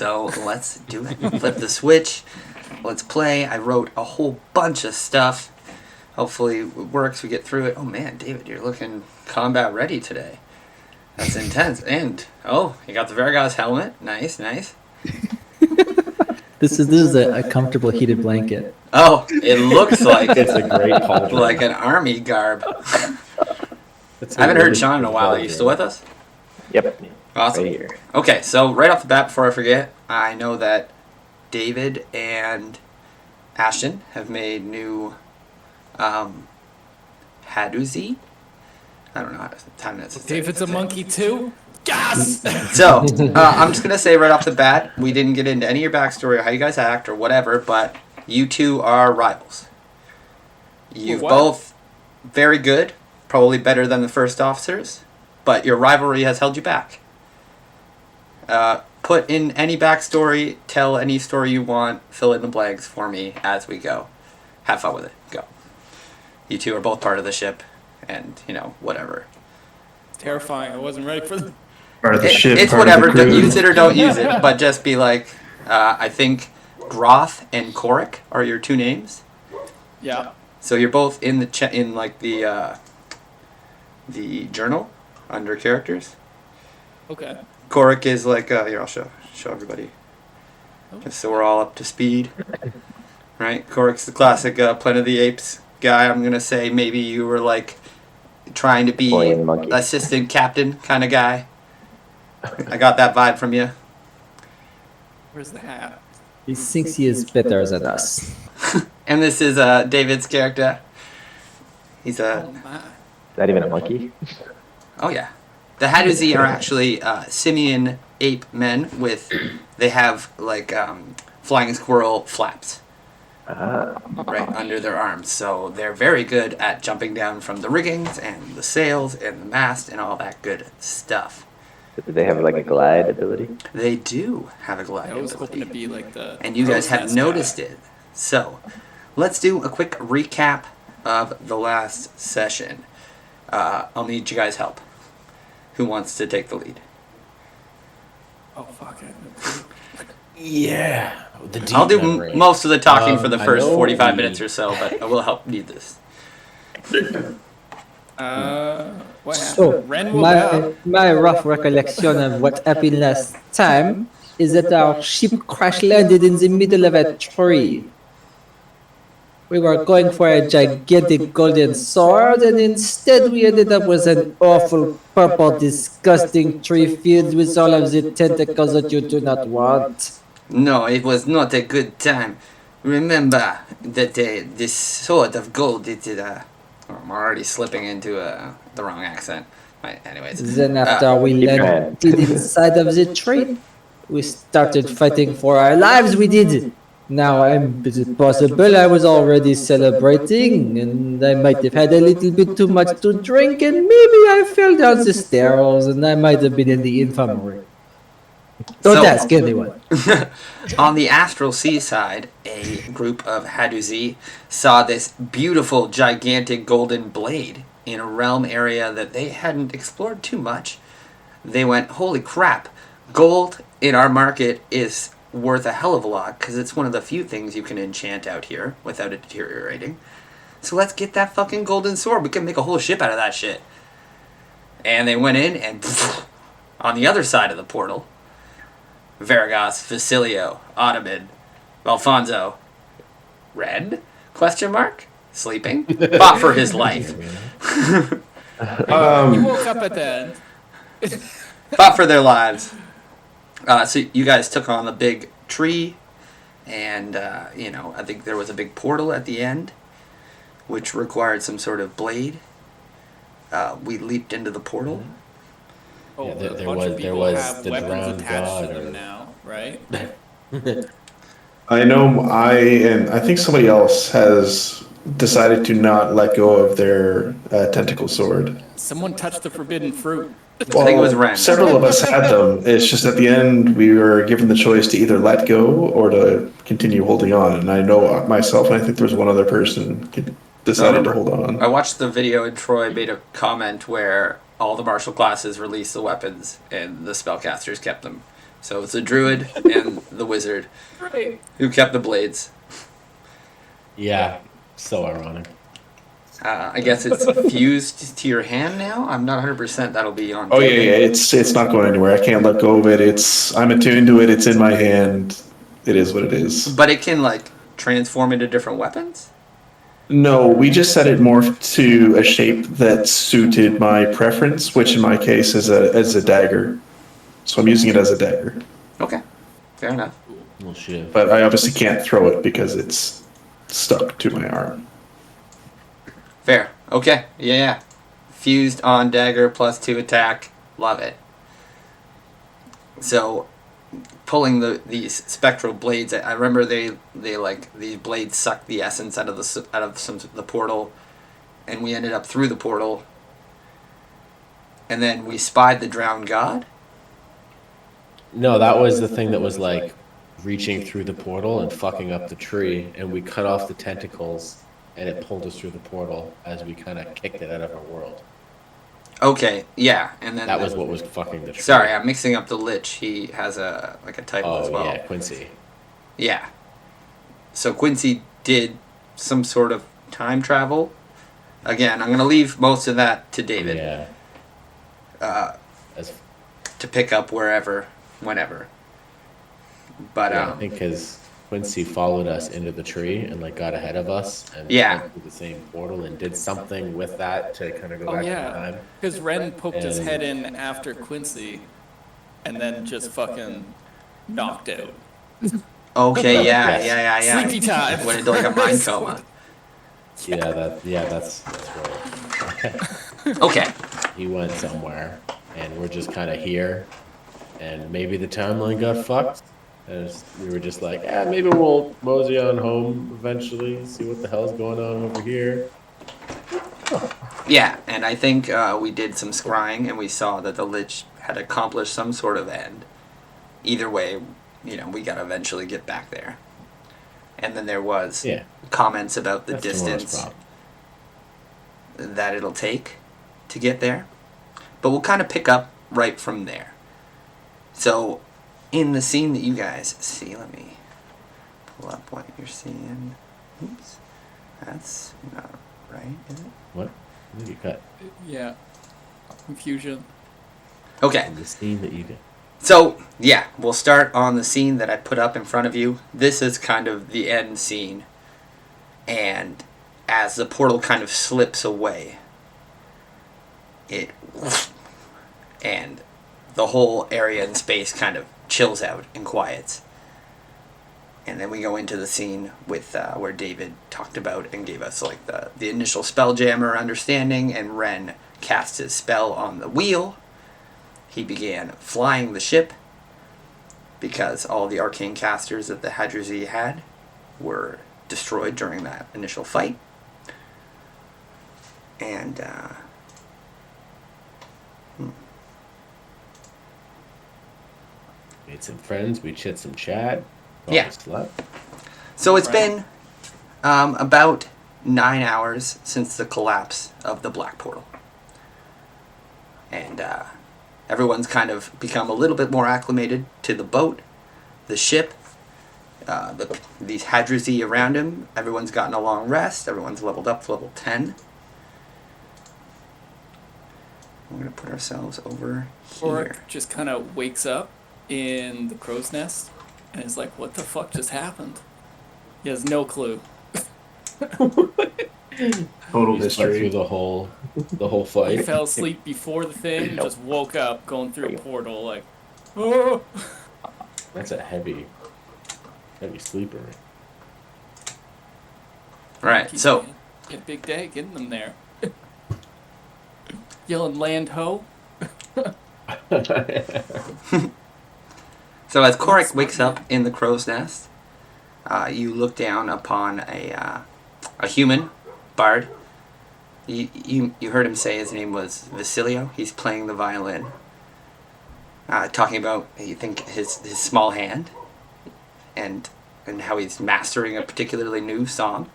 So let's do it. Flip the switch. Let's play. I wrote a whole bunch of stuff. Hopefully it works. We get through it. Oh man, David, you're looking combat ready today. That's intense. And you got the Vergas helmet. Nice. This is a comfortable heated blanket. Oh, it looks like It's a great cauldron. like an army garb. I haven't heard Sean in a while. Are you still with us? Yep. Awesome. Right here. Okay, so right off the bat, before I forget, I know that David and Ashton have made new Haduzi. I don't know how to time it. David's a monkey too? Yes! So, I'm just going to say right off the bat, we didn't get into any of your backstory or how you guys act or whatever, but you two are rivals. You've both very good, probably better than the first officers, but your rivalry has held you back. Put in any backstory, tell any story you want, fill in the blanks for me as we go. Have fun with it. Go. You two are both part of the ship, and, whatever. Terrifying. I wasn't ready for the... Part of the ship, It's part of the whatever. crew. Use it or don't use it, but just be like, I think Groth and Korik are your two names. Yeah. So you're both in the the journal under characters. Okay. Korik is like here. I'll show everybody, just so we're all up to speed. Right, Korik's the classic Planet of the Apes guy. I'm gonna say maybe you were like trying to be Boy and monkey. assistant captain kind of guy. I got that vibe from you. Where's the hat? He thinks he is better than us. And this is David's character. He's Oh my. Is that even a monkey? Oh yeah, the Haduzi are actually simian ape men they have like flying squirrel flaps right under their arms, so they're very good at jumping down from the riggings and the sails and the mast and all that good stuff. Do they have like a glide ability? They do have a glide I was hoping to ability, be like the... and you guys have crow's nest noticed guy. it. So let's do a quick recap of the last session. I'll need you guys' help. Who wants to take the lead? Oh, fuck it. Yeah. The deep I'll do memory. most of the talking for the I first know 45 we- minutes or so, but I will help lead this. What happened? So, Ren will bow. my rough recollection of what happened last time is that our ship crash landed in the middle of a tree. We were going for a gigantic golden sword, and instead we ended up with an awful, purple, disgusting tree filled with all of the tentacles that you do not want. No, it was not a good time. Remember that this sword of gold, I'm already slipping into the wrong accent. Right, anyways. Then after we keep landed inside of the tree, we started fighting for our lives, we did. Now, is it possible I was already celebrating, and I might have had a little bit too much to drink, and maybe I fell down the stairs, and I might have been in the infirmary. Don't So- ask anyone. On the Astral seaside, a group of Haduzi saw this beautiful, gigantic golden blade in a realm area that they hadn't explored too much. They went, holy crap, gold in our market is worth a hell of a lot because it's one of the few things you can enchant out here without it deteriorating. So let's get that fucking golden sword. We can make a whole ship out of that shit. And they went in and on the other side of the portal, Vergas, Facilio, Ottoman, Alfonso, Red? Question mark? Sleeping? Fought for his life. He woke up at the end. Fought for their lives. So you guys took on the big tree, and, I think there was a big portal at the end, which required some sort of blade. We leaped into the portal. Oh, Yeah, there a bunch of was- there people was have the weapons drowned attached god to or- them now, right? I know I think somebody else has decided to not let go of their tentacle sword. Someone touched the forbidden fruit. I think it was Ren. Several of us had them. It's just at the end we were given the choice to either let go or to continue holding on. And I know myself, and I think there was one other person decided to hold on. I watched the video and Troy made a comment where all the martial classes released the weapons and the spellcasters kept them. So it's the druid and the wizard Right. who kept the blades. Yeah, so ironic. I guess it's fused to your hand now. I'm not 100%. That'll be on. Oh yeah. It's not going anywhere. I can't let go of it. I'm attuned to it. It's in my hand. It is what it is. But it can like transform into different weapons. No, we just set it morphed to a shape that suited my preference, which in my case is a dagger. So I'm using it as a dagger. Okay, fair enough. Well, shit. But I obviously can't throw it because it's stuck to my arm. Fair. Okay. Yeah. Fused on dagger +2 attack. Love it. So, pulling these spectral blades. I remember they like these blades sucked the essence out of the portal, and we ended up through the portal. And then we spied the drowned god. No, that was the thing that was like reaching through the portal and fucking up the tree, and we cut off the tentacles, and it pulled us through the portal as we kind of kicked it out of our world. Okay. Yeah. And then That was what was fucking the tree. Sorry, I'm mixing up the Lich. He has a title as Oh well. yeah, Quincy. Yeah. So Quincy did some sort of time travel. Again, I'm going to leave most of that to David Yeah. As, to pick up wherever, whenever. But yeah, I think because Quincy followed us into the tree and like got ahead of us and Yeah. went through the same portal and did something with that to kind of go Oh back in yeah, time. because Ren poked his And- head in after Quincy, and then just fucking knocked out. okay, yeah. Sleepy time. Went into like a mind coma. That's right. Okay. He went somewhere, and we're just kind of here, and maybe the timeline got fucked. And we were just like, maybe we'll mosey on home eventually, see what the hell's going on over here. Yeah, and I think we did some scrying and we saw that the Lich had accomplished some sort of end. Either way, we got to eventually get back there. And then there was Yeah, comments about the that's tomorrow's distance problem. that it'll take to get there. But we'll kind of pick up right from there. So, in the scene that you guys see, let me pull up what you're seeing. Oops. That's not right, is it? What? I think you cut Yeah, confusion. Okay. the scene that you get. So, yeah, we'll start on the scene that I put up in front of you. This is kind of the end scene. And as the portal kind of slips away, and the whole area in space kind of chills out and quiets. And then we go into the scene with where David talked about and gave us like the initial Spelljammer understanding, and Ren cast his spell on the wheel. He began flying the ship because all the arcane casters that the Hadruzi had were destroyed during that initial fight. And Made some friends, we chit some chat. Yeah. Slept. so it's Right. been about 9 hours since the collapse of the Black Portal. And everyone's kind of become a little bit more acclimated to the boat, the ship, these Hadruzi around him. Everyone's gotten a long rest. Everyone's leveled up to level 10. We're going to put ourselves over here. Oric just kind of wakes up in the crow's nest and is like, what the fuck just happened? He has no clue. Total We slept through mystery. the whole He fight. fell asleep before the thing and just woke up going through a portal like, oh! That's a heavy sleeper. Right, Keep so going. Yeah, big day getting them there. Yelling land ho. So as Korik wakes up in the crow's nest, you look down upon a human bard. You heard him say his name was Vasilio. He's playing the violin, talking about you think his small hand, and how he's mastering a particularly new song.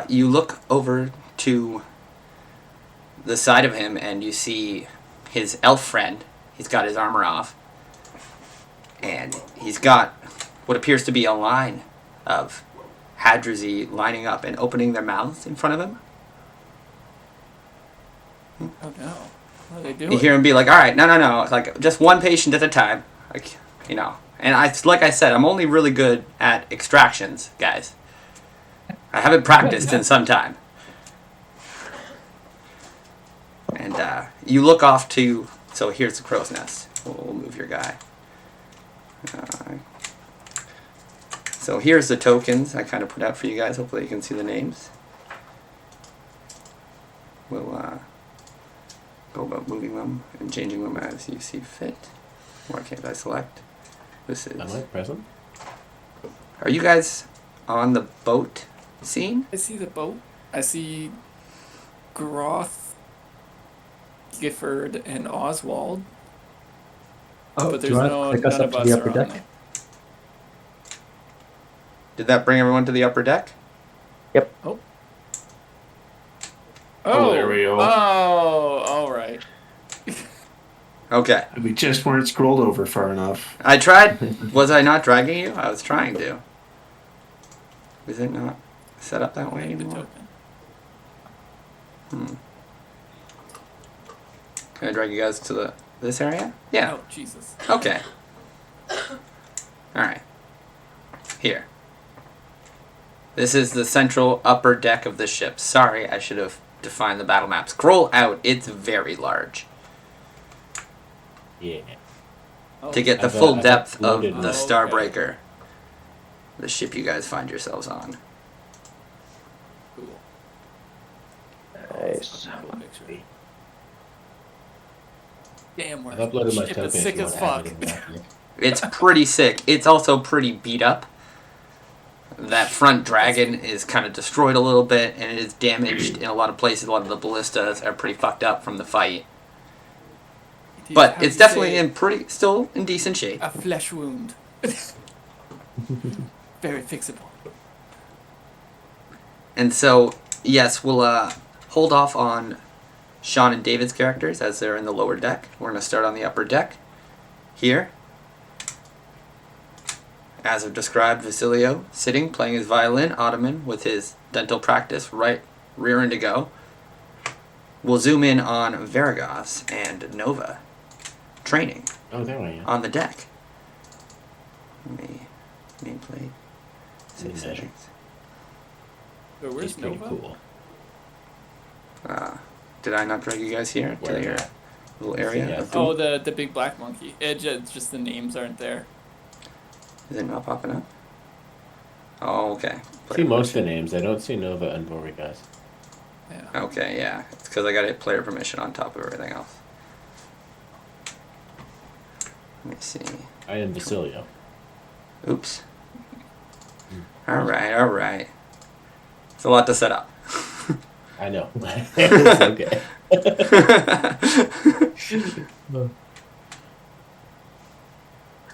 You look over to the side of him and you see his elf friend. He's got his armor off, he's got what appears to be a line of Hadruzi lining up and opening their mouths in front of him. Oh no. What are they doing? You hear him be like, "All right, no, like just one patient at a time," like And like I said, I'm only really good at extractions, guys. I haven't practiced in some time. And you look off to. So here's the crow's nest. We'll move your guy. So here's the tokens I kind of put out for you guys. Hopefully you can see the names. We'll go about moving them and changing them as you see fit. Why can't I select? This is. Am I present? Are you guys on the boat scene? I see the boat. I see Groth, Gifford, and Oswald. Oh, But do there's you want no to take us none up of to us the are upper on deck? it. Did that bring everyone to the upper deck? Oh, there we go. Oh, all right. Okay. We just weren't scrolled over far enough. I tried. Was I not dragging you? I was trying to. Was it not set up that way Need the anymore? token. Can I drag you guys to this area? Yeah. Oh, Jesus. Okay. Alright. Here. This is the central upper deck of the ship. Sorry, I should have defined the battle map. Scroll out. It's very large. Yeah. Oh, To get the I've, full I've depth of uploaded the it. Starbreaker. The ship you guys find yourselves on. cool. Nice. Cool picture. Damn, we're I've uploaded my ship token. is if sick you as want to fuck. add it in there. It's pretty sick. It's also pretty beat up. That front dragon is kind of destroyed a little bit, and it is damaged in a lot of places. A lot of the ballistas are pretty fucked up from the fight. But How it's do you definitely say still in decent shape. a flesh wound. Very fixable. And so, yes, we'll hold off on Sean and David's characters as they're in the lower deck. We're going to start on the upper deck. Here, as I've described, Vasilio sitting, playing his violin, ottoman, with his dental practice right rearing to go. We'll zoom in on Varagos and Nova training Oh, there I am. on the deck. Nameplate. Save Yeah. settings. So He's where's pretty Nova? cool. Did I not drag you guys here Where to your at? little area? Yeah. of Oh, doom? the big black monkey. It's just the names aren't there. Is it not popping up? Oh, okay. I see most of the names. I don't see Nova and Vorrigas. Yeah. Okay, yeah. It's because I got to hit player permission on top of everything else. Let me see. I am Vasilio. Oops. Alright. It's a lot to set up. I know. It's okay.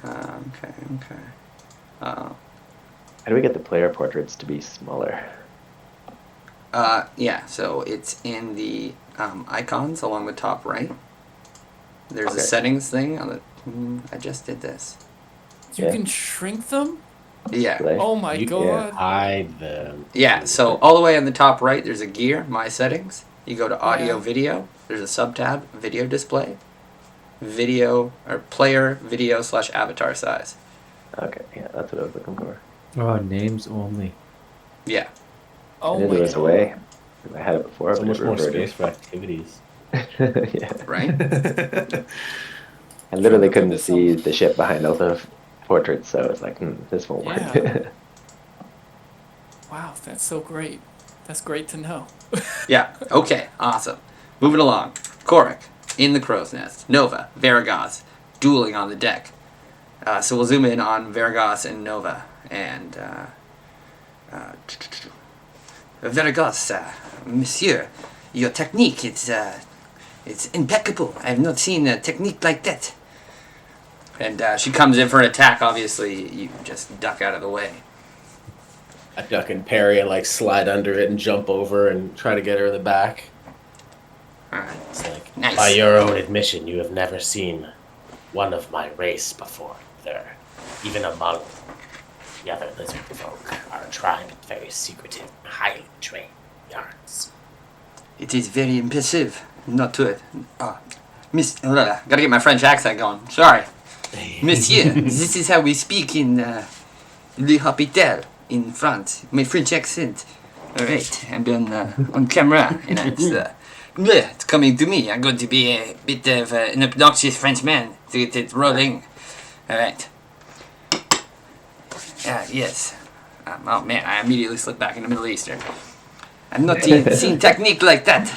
Okay. How do we get the player portraits to be smaller? Yeah, so it's in the icons along the top right. There's a Okay. settings thing on the. I just did this. You Yeah. can shrink them? Yeah. Play? Oh my You god. hide them. Yeah, so all the way on the top right, there's a gear, my settings. You go to audio Yeah. video, there's a sub tab, video display, video, or player video / avatar size. Okay, yeah, that's what I was looking for. Oh, names only. Yeah. Oh I knew my there was god. a way. I had it before, So but much it more reverted. space for activities. Yeah. Right? I literally Look at couldn't this see one. the ship behind all the portraits, so I was like, this won't Yeah. work. Wow, that's so great. That's great to know. Yeah. Okay. Awesome. Moving along. Korik in the crow's nest. Nova, Varagos, dueling on the deck. So we'll zoom in on Varagos and Nova. And Varagos, Monsieur, your technique it's impeccable. I have not seen a technique like that. And she comes in for an attack. Obviously, you just duck out of the way. I duck and parry and like slide under it and jump over and try to get her in the back. All right. It's like, Nice. by your own admission, you have never seen one of my race before. They're even among the other lizard folk, our tribe is very secretive, highly trained yards. It is very impressive. Not to it. Gotta get my French accent going. Sorry. Monsieur, this is how we speak in Le Hôpital in France. My French accent. Alright, I'm on camera, and it's coming to me. I'm going to be a bit of an obnoxious Frenchman to get it rolling. Alright. Yes. Oh man, I immediately slipped back into Middle Eastern. I've not seen technique like that.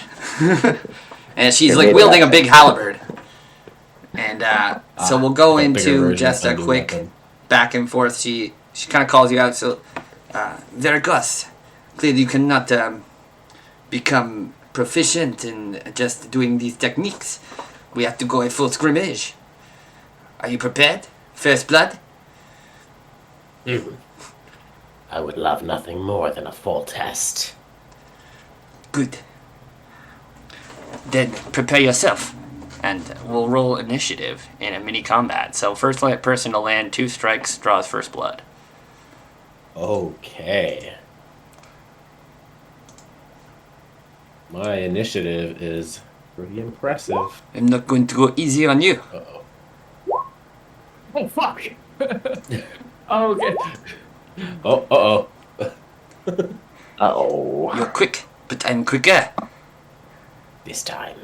And she's like wielding a big halberd. And so we'll go a bigger into version just of a Undo quick Weapon. back and forth. She kind of calls you out. So, Veracruz, clearly you cannot become proficient in just doing these techniques. We have to go a full scrimmage. Are you prepared? First blood? I would love nothing more than a full test. Good. Then prepare yourself. And we'll roll initiative in a mini combat. So first person to land 2 strikes draws first blood. Okay. My initiative is pretty impressive. I'm not going to go easy on you. Uh-oh. Oh, fuck. Oh, okay. Oh, uh-oh. Uh-oh. You're quick, but I'm quicker. This time,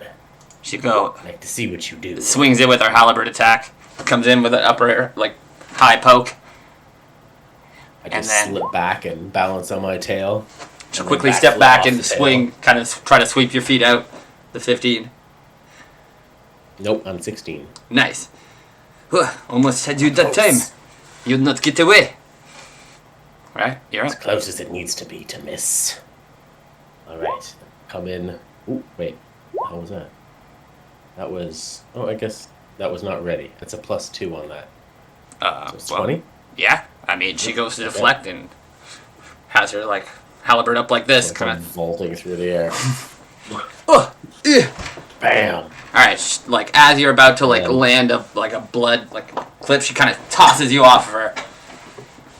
She go I'd like to see what you do. swings in with her halberd attack. Comes in with an upper high poke. I And just then- slip back and balance on my tail. She'll And quickly then step backflip back off and the tail. swing, kind of try to sweep your feet out. The 15. Nope, I'm 16. Nice. Almost had you that time. Close. You'd not get away. Right? You're As up. close as it needs to be to miss. Alright, come in. Ooh, wait. How was that? That was... Oh, I guess that was not ready. It's a +2 on that. So it's 20? Yeah. I mean, she goes to deflect and has her, halberd up like this. Like Kind I'm of. vaulting through the air. Bam! Alright, as you're about to, Yeah. land a blood, clip, she kind of tosses you off of her.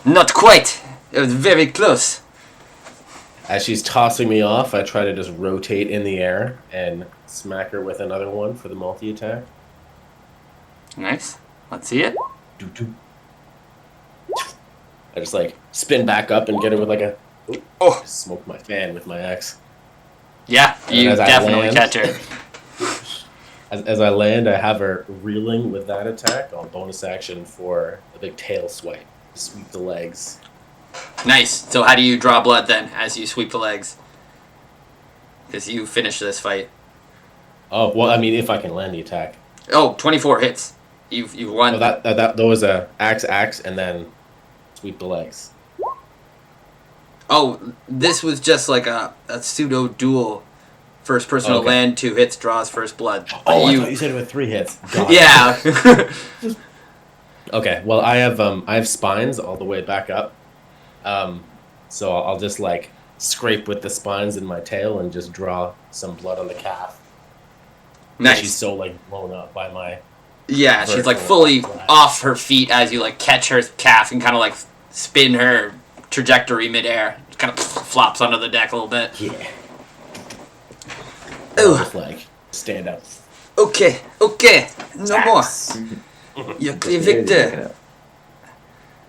Not quite. It was very close. As she's tossing me off, I try to just rotate in the air and smack her with another one for the multi-attack. Nice. Let's see it. Doo-doo. I just spin back up and get her with a... Oh. Just smoke my fan with my axe. Yeah, And you as I definitely land- catch her. As I land, I have her reeling with that attack. I'll bonus action for a big tail swipe. Sweep the legs. Nice. So how do you draw blood then as you sweep the legs? Because you finish this fight. Oh, well, I mean, if I can land the attack. Oh, 24 hits. You've won. Oh, that was a axe, and then sweep the legs. Oh, this was just like a pseudo duel. First person to Okay. land 2 hits draws first blood. But Oh, I thought you said it with 3 hits. God. yeah. Okay, well, I have spines all the way back up. So I'll just scrape with the spines in my tail and just draw some blood on the calf. Nice. She's so blown up by my... Yeah, she's vertical fully flash. off her feet as you catch her calf and kind of spin her trajectory midair. Kind of flops onto the deck a little bit. Yeah. Ooh. Just stand up. Okay, no more. You're clear victor.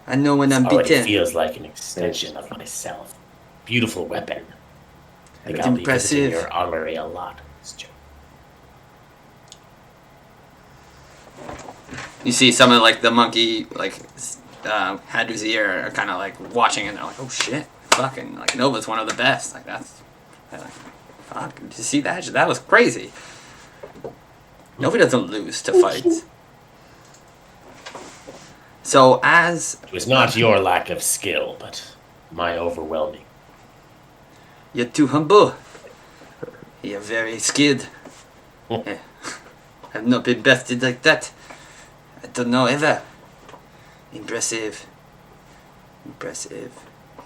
I know when I'm Already beaten. feels like an extension of myself. Beautiful weapon. I think It's I'll be visiting impressive. your armory a lot. Mr. You see some of the monkey Haduzir are kind of watching and they're like, oh shit, fucking Nova's one of the best. That's fuck. Did you see that? That was crazy. Nova doesn't lose to fights. So as It was not your lack of skill, but my overwhelming. you're too humble, you're very skilled. I've not been bested like that. I don't know ever. Impressive.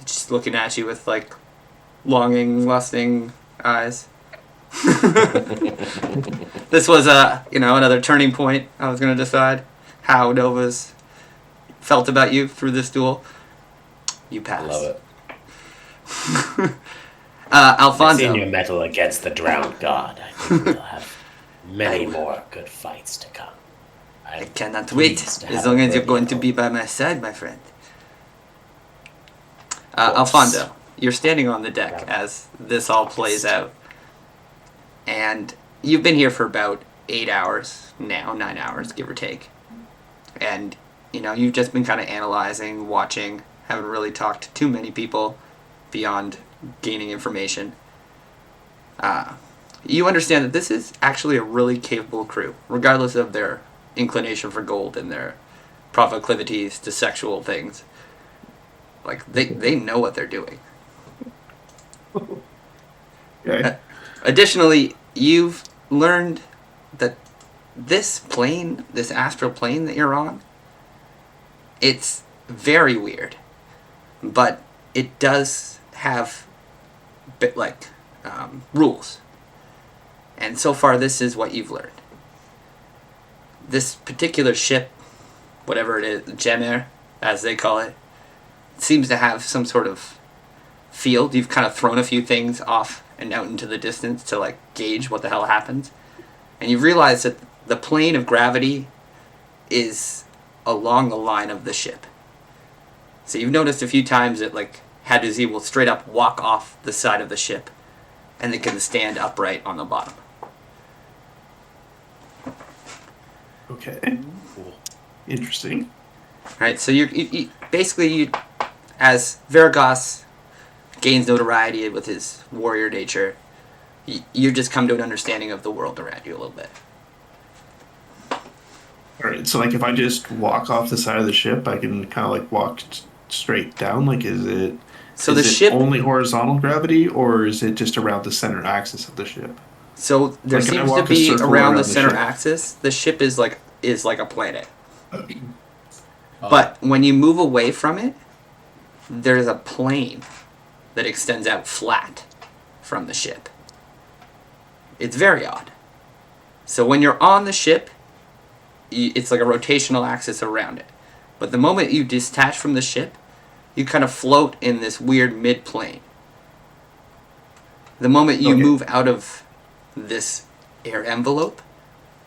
Just looking at you with longing, lusting eyes. This was another turning point. I was gonna decide how Nova's felt about you through this duel. You I pass. love it. I've Alfonso. seen your mettle against the drowned god. I think we'll have many more good fights to come. I cannot wait, pleased to as have long a as you're worthy going to be opponent. by my side, my friend. Alfonso, you're standing on the deck as this all plays out. And you've been here for about 8 hours now, 9 hours, give or take. And, you've just been kind of analyzing, watching, haven't really talked to too many people beyond gaining information. You understand that this is actually a really capable crew, regardless of their inclination for gold and their proclivities to sexual things. Like, they know what they're doing. Okay. Additionally, you've learned that this plane, this astral plane that you're on, it's very weird. But it does have rules. And so far, this is what you've learned. This particular ship, whatever it is, Jemer, as they call it, seems to have some sort of field. You've kind of thrown a few things off and out into the distance to gauge what the hell happens. And you've realized that the plane of gravity is along the line of the ship. So you've noticed a few times that Haduzi will straight up walk off the side of the ship and they can stand upright on the bottom. Okay. Interesting. Right, so you basically, as Veragos gains notoriety with his warrior nature, you just come to an understanding of the world around you a little bit. All right. So if I just walk off the side of the ship, I can kind of walk straight down. Is it? So is the it ship. only horizontal gravity, or is it just around the center axis of the ship? So there Can I seems to walk a be circle around the the center ship? axis. The ship is like a planet. But when you move away from it, there's a plane that extends out flat from the ship. It's very odd. So when you're on the ship, it's like a rotational axis around it. But the moment you detach from the ship, you kind of float in this weird mid-plane. The moment you move out of this air envelope,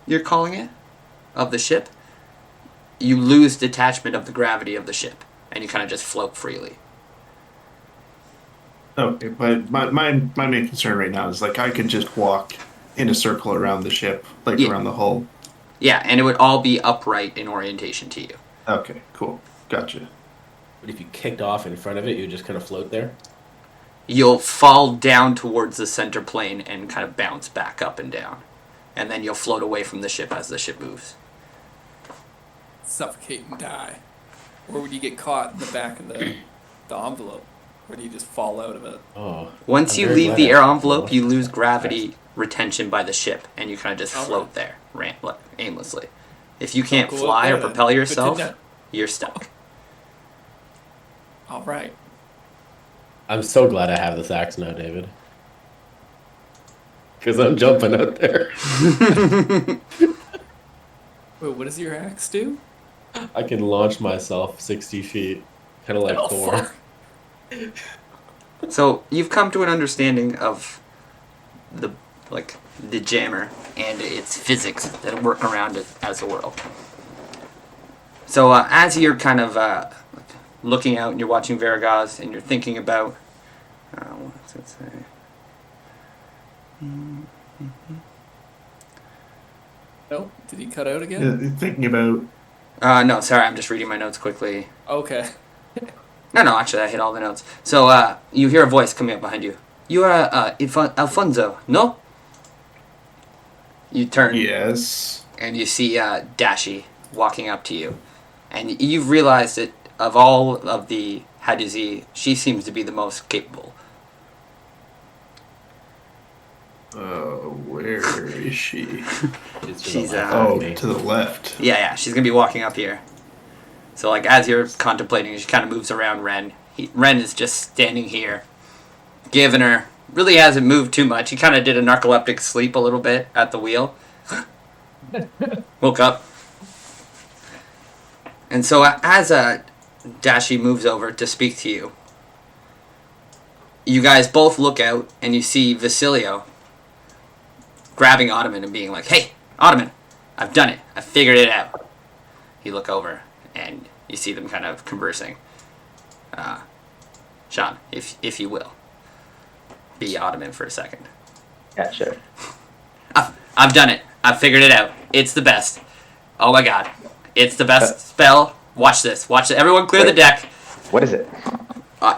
you're calling it, of the ship, you lose detachment of the gravity of the ship, and you kind of just float freely. Okay, but my main concern right now is I could just walk in a circle around the ship, Yeah. around the hull. Yeah, and it would all be upright in orientation to you. Okay, cool, gotcha. But if you kicked off in front of it, you just kind of float there. You'll fall down towards the center plane and kind of bounce back up and down. And then you'll float away from the ship as the ship moves. Suffocate and die. Or would you get caught in the back of the envelope? Or do you just fall out of it? Oh. Once I'm you very leave glad the I air asked envelope, you. you lose gravity retention by the ship, and you kind of just Okay. float there aimlessly. If you can't go fly up or there propel then. yourself, Good to know. you're stuck. All right. I'm so glad I have this axe now, David. Because I'm jumping out there. Wait, what does your axe do? I can launch myself 60 feet. Kind of like Oh, Thor. fuck. So you've come to an understanding of the jammer and its physics that work around it as a world. So as you're kind of looking out and you're watching Veragos and you're thinking about what does it say? No? Did he cut out again? Thinking about No, sorry, I'm just reading my notes quickly. Okay. No, actually, I hit all the notes. So, you hear a voice coming up behind you. You are, Alfonso, no? You turn, yes. and you see, Dashi walking up to you. And you've realized that of all of the Haduzi, she seems to be the most capable. Where is she? She's, To the left. Yeah, she's gonna be walking up here. So, as you're contemplating, she kind of moves around Ren. Ren is just standing here, giving her. Really hasn't moved too much. He kind of did a narcoleptic sleep a little bit at the wheel. Woke up. And so as Dashi moves over to speak to you, you guys both look out and you see Vasilio grabbing Ottoman and being like, "Hey, Ottoman, I've done it. I figured it out." You look over and you see them kind of conversing. Sean, if you will, be Ottoman for a second. Yeah, sure. I've done it. I've figured it out. It's the best. Oh my god. It's the best spell. Watch this. Watch it. Everyone clear the deck. What is it?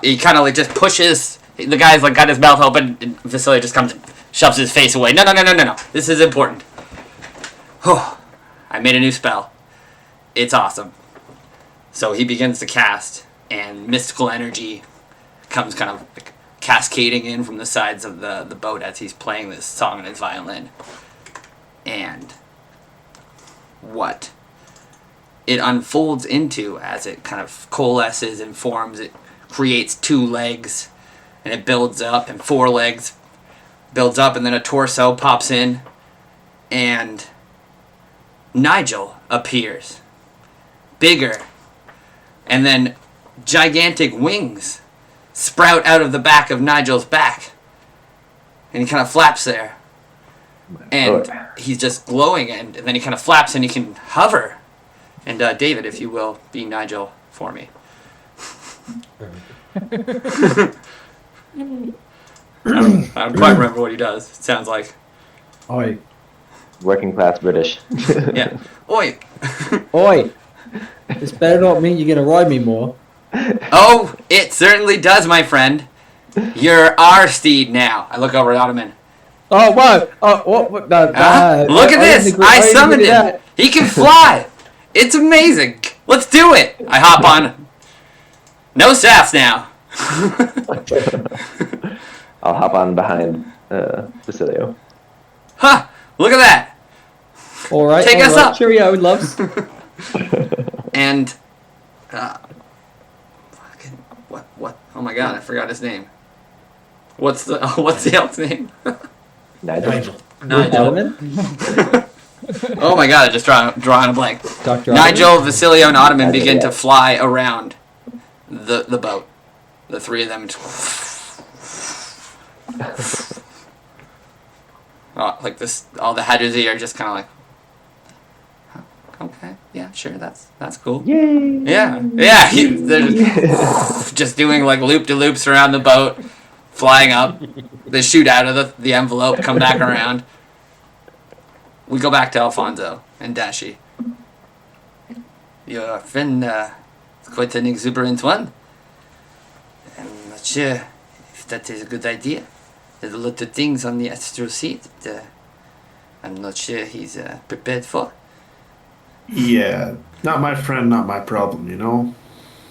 He kind of like just pushes. The guy's like got his mouth open. And Vasily just comes and shoves his face away. No. This is important. Oh, I made a new spell. It's awesome. So he begins to cast, and mystical energy comes kind of like cascading in from the sides of the boat as he's playing this song on his violin. And what it unfolds into as it kind of coalesces and forms, it creates 2 legs, and it builds up, and 4 legs builds up, and then a torso pops in, and Nigel appears. Bigger. And then gigantic wings sprout out of the back of Nigel's back. And he kind of flaps there. And he's just glowing, and then he kind of flaps and he can hover. And David, if you will, be Nigel for me. I don't quite remember what he does. It sounds like. Oi. Working class British. Yeah. Oi. Oi. This better not mean you're gonna ride me more. Oh, it certainly does, my friend. You're our steed now. I look over at Ottoman. Oh, whoa! Oh, what? No, Look at this! I summoned him! He can fly! It's amazing! Let's do it! I hop on. No sass now. I'll hop on behind Basilio. Huh! Look at that! Alright, Take us up! Cheerio, loves. And, fucking, what? Oh my god, I forgot his name. What's the elf's name? Nigel. Nigel. Oh my god, I just drawing a blank. Dr. Nigel, Vasilio, and Ottoman Nigel, begin yeah. to fly around the boat. The 3 of them. Like this, all the Haduzi are just kind of like, okay, yeah, sure, that's cool. Yay! Yeah. They're just doing like loop-de-loops around the boat, flying up. They shoot out of the envelope, come back around. We go back to Alfonso and Dashi. Your friend is quite an exuberant one. I'm not sure if that is a good idea. There's a lot of things on the Astral Sea that I'm not sure he's prepared for. Yeah, not my friend, not my problem, you know?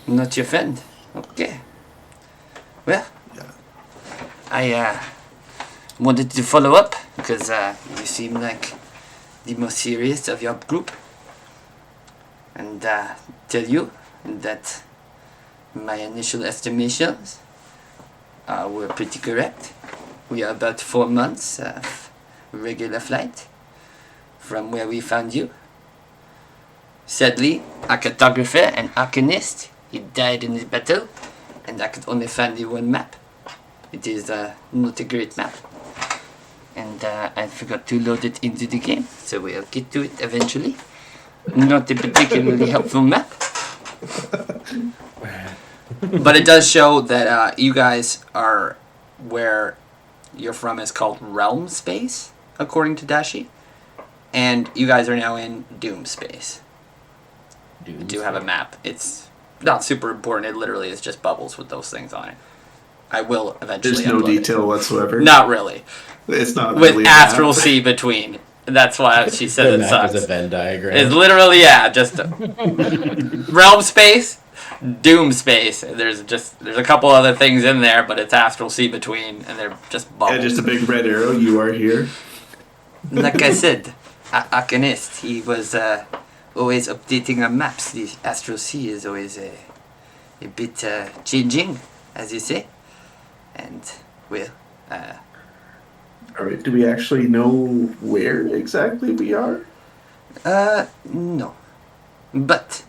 Not your friend. Okay. Well, I wanted to follow up because you seem like the most serious of your group. And tell you that my initial estimations were pretty correct. We are about 4 months of regular flight from where we found you. Sadly, a cartographer and arcanist, he died in the battle, and I could only find the one map. It is not a great map. And I forgot to load it into the game, so we'll get to it eventually. Not a particularly helpful map. But it does show that you guys are where you're from is called realm space, according to Dashi. And you guys are now in doom space. We do have a map. It's not super important. It literally is just bubbles with those things on it. I will eventually There's no upload detail it. whatsoever. Not really. It's not With really a Astral map. Sea between. That's why she said The it map sucks. is a Venn diagram. It's literally, just realm space, doom space. There's a couple other things in there, but it's Astral Sea between, and they're just bubbles. And just a big red arrow, you are here. Like I said, Arcanist, he was always updating our maps. The Astral Sea is always a bit changing, as you say. And, well, Alright, do we actually know where exactly we are? no. But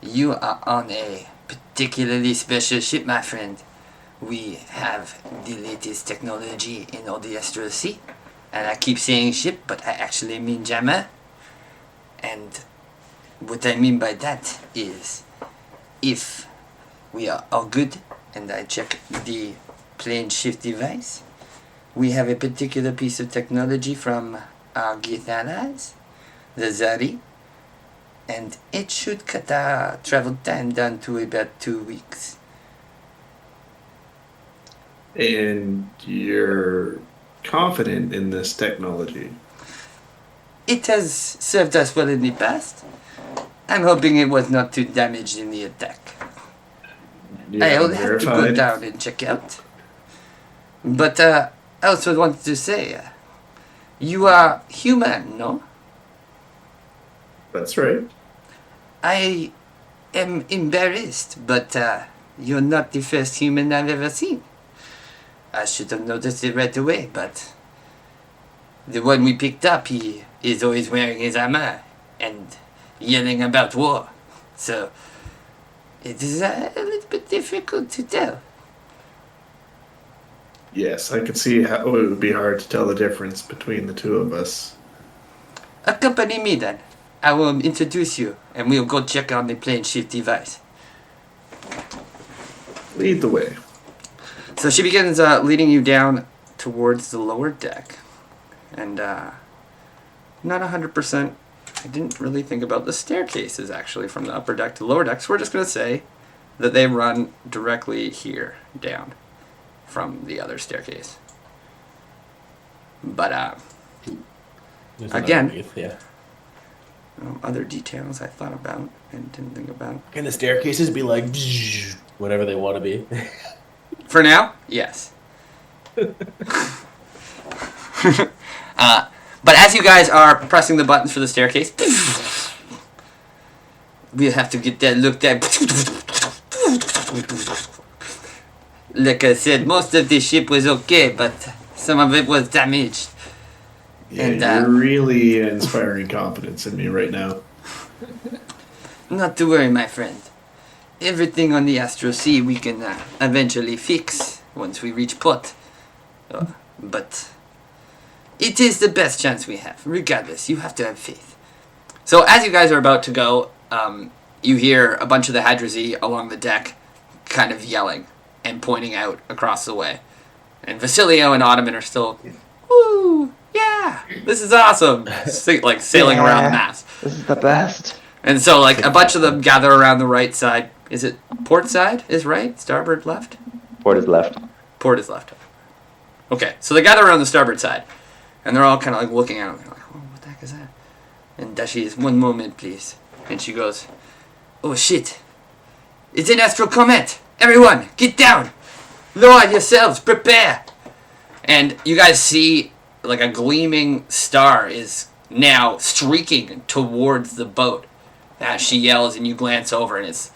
You are on a particularly special ship, my friend. We have the latest technology in all the Astral Sea. And I keep saying ship, but I actually mean jammer. And what I mean by that is, if we are all good, and I check the plane shift device, we have a particular piece of technology from our Gith allies, the Zari, and it should cut our travel time down to about 2 weeks. And you're confident in this technology? It has served us well in the past. I'm hoping it was not too damaged in the attack. You I'll haven't have to go verified? down and check out. But I also wanted to say, you are human, no? That's right. I am embarrassed, but you're not the first human I've ever seen. I should have noticed it right away, but the one we picked up, he is always wearing his armor and yelling about war. So it is a little bit difficult to tell. Yes, I could see how it would be hard to tell the difference between the two of us. Accompany me then. I will introduce you, and we'll go check on the plane shift device. Lead the way. So she begins leading you down towards the lower deck. And not 100%, I didn't really think about the staircases actually from the upper deck to the lower deck. So we're just going to say that they run directly here down from the other staircase. But There's Again. underneath, yeah. other details I thought about and didn't think about. Can the staircases be like whatever they want to be? For now, yes. But as you guys are pressing the buttons for the staircase, we have to get that looked at. Like I said, most of the ship was okay, but some of it was damaged. Yeah, And, you're really inspiring confidence in me right now. Not to worry, my friend. Everything on the Astral Sea we can eventually fix once we reach port. But it is the best chance we have. Regardless, you have to have faith. So as you guys are about to go, you hear a bunch of the Hadrazi along the deck kind of yelling and pointing out across the way. And Vasilio and Ottoman are still, woo, yeah, this is awesome. Like sailing around the mast. This is the best. And so like a bunch of them gather around the right side. Is it port side is right? Starboard left? Port is left. Port is left. Okay, so they gather around the starboard side. And they're all kind of like looking at him. They're like, oh, what the heck is that? And Dashi is, 1 moment, please. And she goes, oh shit. It's an astral comet. Everyone, get down. Lower yourselves, prepare. And you guys see like a gleaming star is now streaking towards the boat. As she yells and you glance over and it's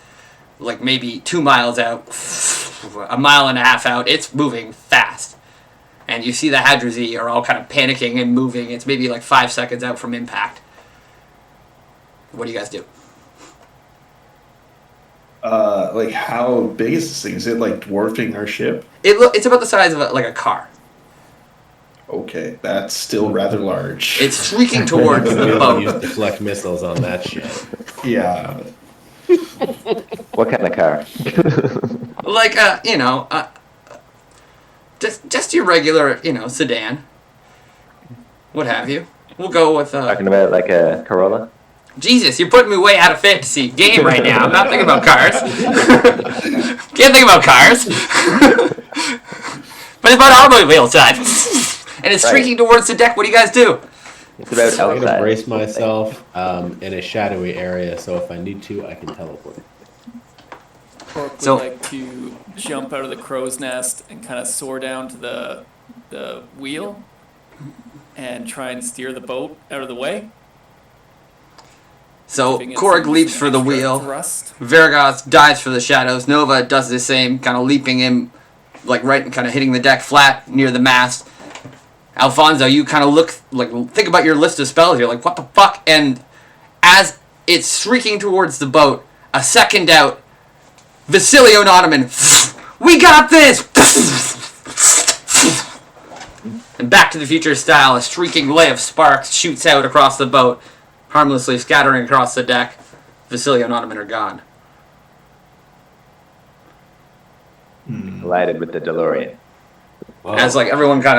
like maybe 2 miles out, 1.5 miles out. It's moving fast. And you see the Hadrazi are all kind of panicking and moving. It's maybe like 5 seconds out from impact. What do you guys do? Like how big is this thing? Is it like dwarfing our ship? It's about the size of like a car. Okay, that's still rather large. It's streaking towards We the don't use boat. deflect missiles on that shit. Yeah. What kind of car? Like just your regular, sedan. What have you. We'll go with Talking about like a Corolla? Jesus, you're putting me way out of fantasy game right now. I'm not thinking about cars. Can't think about cars. But it's about automobile side. And it's streaking towards the deck. What do you guys do? It's about I'm gonna outside. brace myself in a shadowy area, so if I need to, I can teleport. Cork would So- like to jump out of the crow's nest and kind of soar down to the wheel and try and steer the boat out of the way. So giving it Korg some leaps for the extra wheel. Thrust. Vergos dives for the shadows. Nova does the same, kind of leaping in, like right, kind of hitting the deck flat near the mast. Alfonso, you kind of think about your list of spells. You're like, what the fuck? And as it's streaking towards the boat, A second out, Vasilio and Ottoman, we got this! And Back to the Future style, a streaking ray of sparks shoots out across the boat, harmlessly scattering across the deck. Vasilio and Ottoman are gone. Collided with the DeLorean. As like everyone kind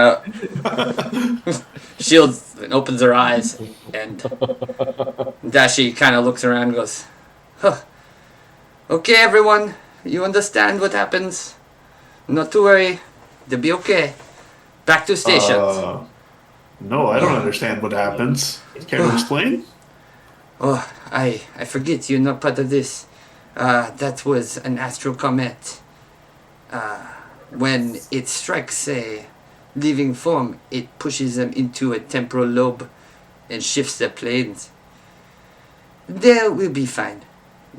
of shields and opens their eyes, and Dashi kind of looks around and goes, huh. Okay, everyone, you understand what happens. Not to worry, they'll be okay. Back to stations. No, I don't understand what happens. Can you explain? Oh, I forget you're not part of this. That was an astral comet. When it strikes a living form, it pushes them into a temporal lobe and shifts their planes. They will be fine.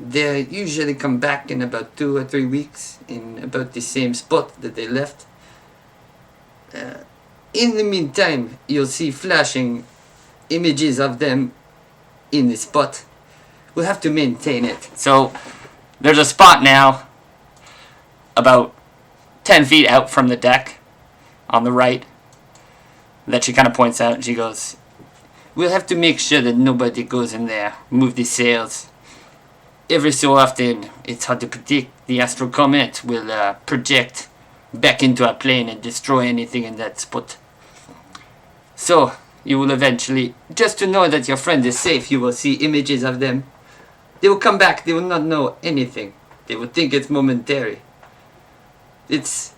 They usually come back in about 2 or 3 weeks in about the same spot that they left. In the meantime, you'll see flashing images of them in the spot. We'll have to maintain it. So there's a spot now about 10 feet out from the deck on the right that she kind of points out, and she goes, we'll have to make sure that nobody goes in there. Move the sails. Every so often, it's hard to predict. The astral comet will project back into our plane and destroy anything in that spot. So, you will eventually, just to know that your friend is safe, you will see images of them. They will come back, they will not know anything. They will think it's momentary. It's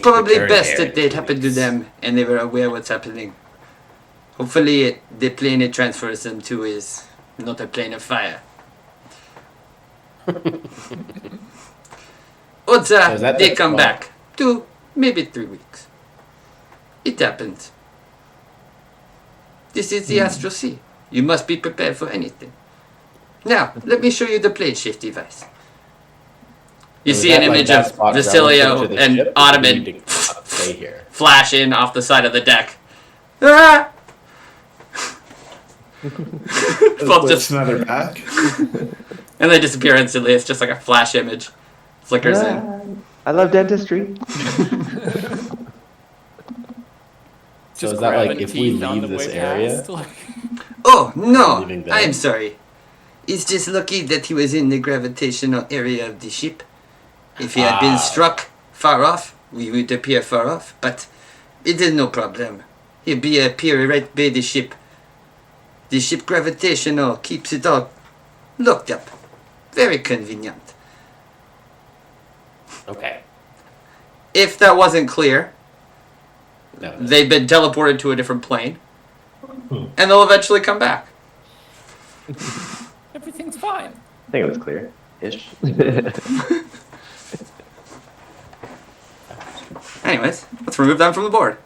probably best that it happened to them and they were aware what's happening. Hopefully the plane it transfers them to is not a plane of fire. Odds are they come back 2, maybe 3 weeks. It happens. This is the Astral Sea. You must be prepared for anything. Now, let me show you the plane shift device. You see an image of Vasilio and Ottoman flash in off the side of the deck. Ah! Both just another back. And they disappear instantly. It's just like a flash image. Flickers in. I love dentistry. So is that like if we leave this area? Oh, no. I am sorry. It's just lucky that he was in the gravitational area of the ship. If he had been struck far off, we would appear far off. But it is no problem. He'll appear right by the ship. The ship gravitational keeps it all locked up. Very convenient. Okay. If that wasn't clear, No. they've been teleported to a different plane. And they'll eventually come back. Everything's fine. I think it was clear. Ish. Anyways, let's remove them from the board.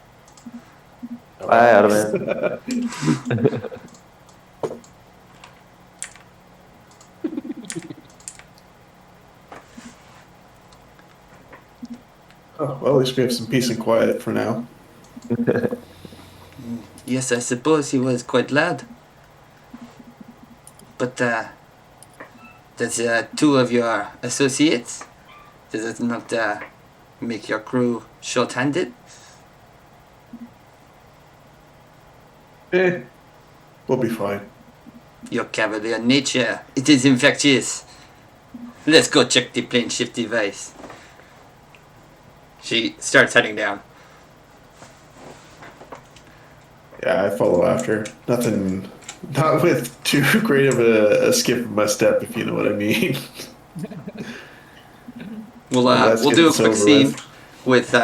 Bye, Ottoman. Oh, well, at least we have some peace and quiet for now. Yes, I suppose he was quite loud. But, does 2 of your associates, does it not make your crew short-handed? We'll be fine. Your cavalier nature, it is infectious. Let's go check the plane shift device. She starts heading down. Yeah, I follow after. Not with too great of a skip of my step, if you know what I mean. We'll do a quick scene with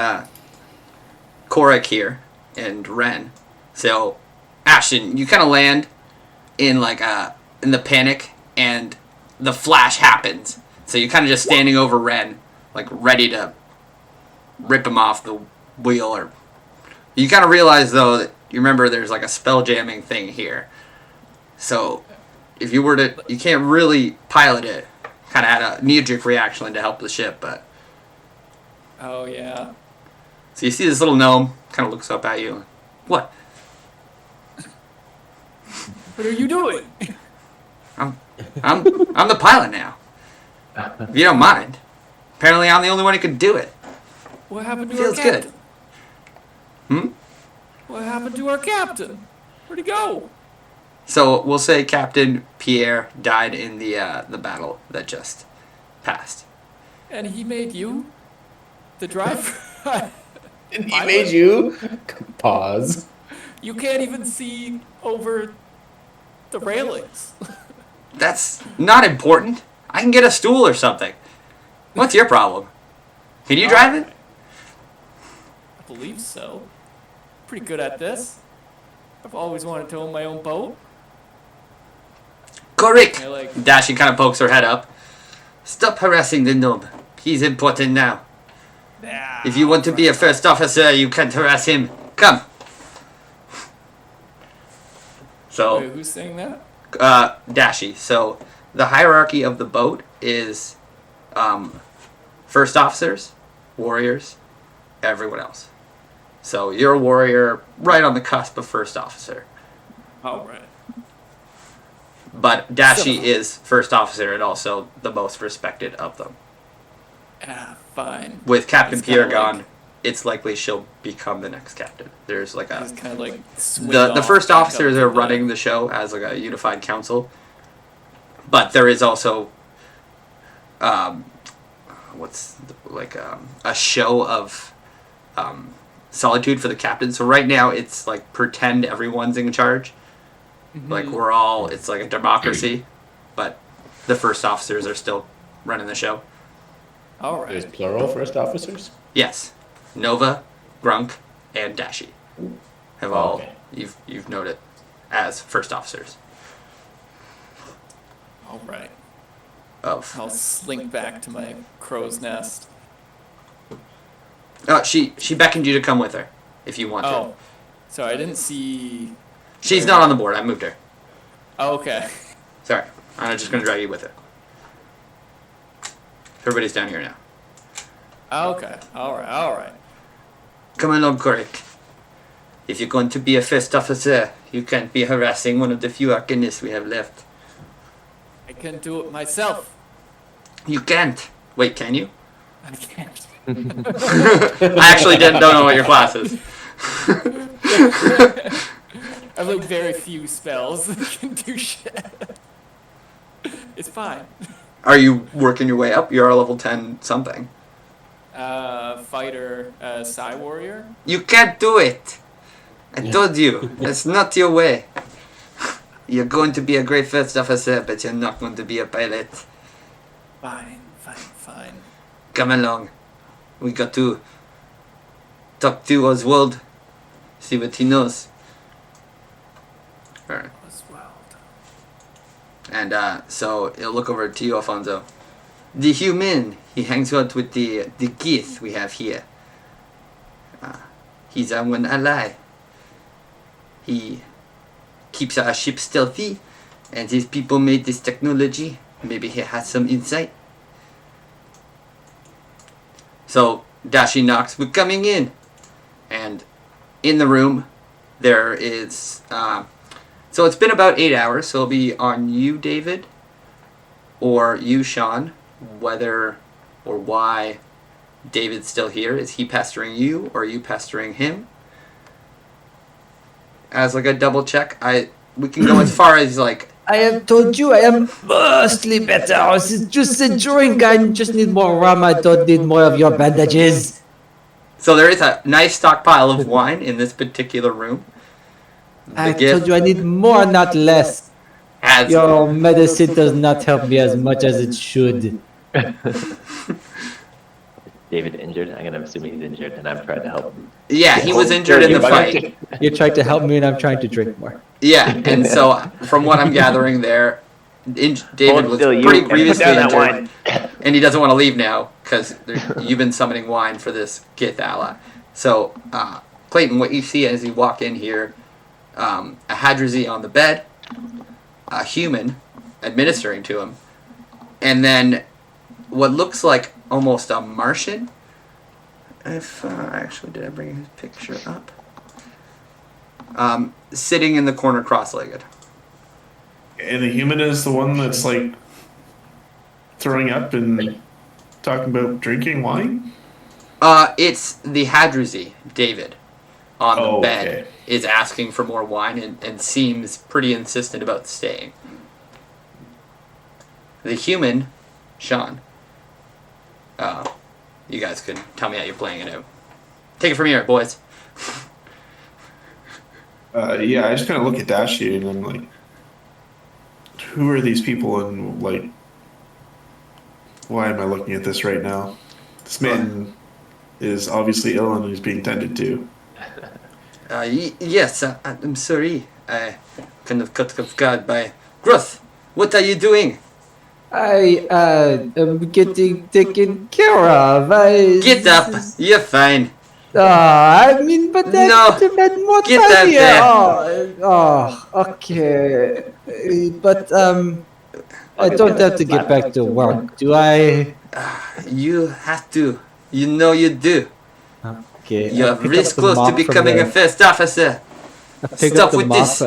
Korak here and Ren. So, Ashton, you kind of land in like in the panic, and the flash happens. So you're kind of just standing over Ren, like ready to rip him off the wheel. Or you kind of realize though that you remember there's like a spell jamming thing here. So if you were to, you can't really pilot it. Kind of had a knee-jerk reaction to help the ship, but. Oh yeah. So you see this little gnome kind of looks up at you. What? What are you doing? I'm the pilot now. If you don't mind. Apparently, I'm the only one who could do it. What happened to Feels our good. captain? What happened to our captain? Where'd he go? So we'll say Captain Pierre died in the battle that just passed. And he made you the driver? And he made you pause. You can't even see over the railings. That's not important. I can get a stool or something. What's your problem? Can you drive it? I believe so. Pretty good at this. I've always wanted to own my own boat. Correct. I like- Dashi kind of pokes her head up. Stop harassing the gnome. He's important now. Nah, If you want to be a first officer, you can't harass him. Come. So, Wait, who's saying that? Dashi. So, the hierarchy of the boat is first officers, warriors, everyone else. So, you're a warrior right on the cusp of first officer. All right. But Dashi is first officer and also the most respected of them. Ah, fine. With Captain It's kinda Pierre gone, like- it's likely she'll become the next captain. There's like a Just kind of like swing the off first back up officers to are the- running the show as like a unified council, but there is also a show of solitude for the captain. So right now it's like pretend everyone's in charge, like we're all, it's like a democracy, but the first officers are still running the show. All There's right. plural first officers? Yes, Nova, Grunk, and Dashi have all Okay. you've noted as first officers All right. of. I'll slink back to my crow's nest. She beckoned you to come with her if you want to. Oh, sorry, I didn't see. She's not on the board. I moved her. Oh, okay. Sorry, I'm just gonna drag you with her. Everybody's down here now. Okay. All right. All right. Come along, Korik. If you're going to be a first officer, you can't be harassing one of the few arcanists we have left. I can do it myself. You can't. Wait, can you? I can't. I actually don't know what your class is. I have like very few spells that can do shit. It's fine. Are you working your way up? You're a level 10 something. Fighter, Psy Warrior. You can't do it. I told you. That's not your way. You're going to be a great first officer, but you're not going to be a pilot. Fine, fine, fine. Come along. We got to talk to Oswald. See what he knows. Alright. Oswald. And so he'll look over to you, Alfonso. The human. He hangs out with the Geeth we have here. He's our one ally. He keeps our ship stealthy, and his people made this technology. Maybe he has some insight. So Dashi knocks, "We're coming in." And in the room, there is. So it's been about 8 hours. So it'll be on you, David, or you, Sean, whether or why David's still here. Is he pestering you, or are you pestering him? As like a double check, we can go as far as like. I have told you I am vastly better. This is just a drink. I just need more rum. I don't need more of your bandages. So there is a nice stockpile of wine in this particular room. I told you I need more, not less. Has Your medicine does not help me as much as it should. David injured? I'm gonna assume he's injured, and I'm trying to help him. yeah, he was injured in the fight. You're trying to help me, and I'm trying to drink more. Yeah, and so from what I'm gathering there, David was Still, you pretty put grievously down that injured, wine. and he doesn't want to leave now because you've been summoning wine for this Gith ally. So, Clayton, what you see as you walk in here, a Hadrazi on the bed, a human administering to him, and then what looks like almost a Martian. If actually, did I bring his picture up? Sitting in the corner, cross-legged. And the human is the one that's like throwing up and talking about drinking wine? It's the Hadruzi, David, on the Oh, bed, okay. is asking for more wine and seems pretty insistent about staying. The human, Sean, you guys could tell me how you're playing it out. Take it from here, boys. Yeah, I just kind of look at Dashi and I'm like, who are these people and like, why am I looking at this right now? This man is obviously ill and he's being tended to. Yes, I'm sorry. I kind of cut off guard by Gruth. What are you doing? I am getting taken care of. Get up. You're fine. I mean, but I No, could have had more get time out here. there. Okay. But I don't have to get back to work, do I? You have to. You know you do. Okay. You're I pick this up the close to mop from becoming a the- first officer. I pick Stop up the with mop this.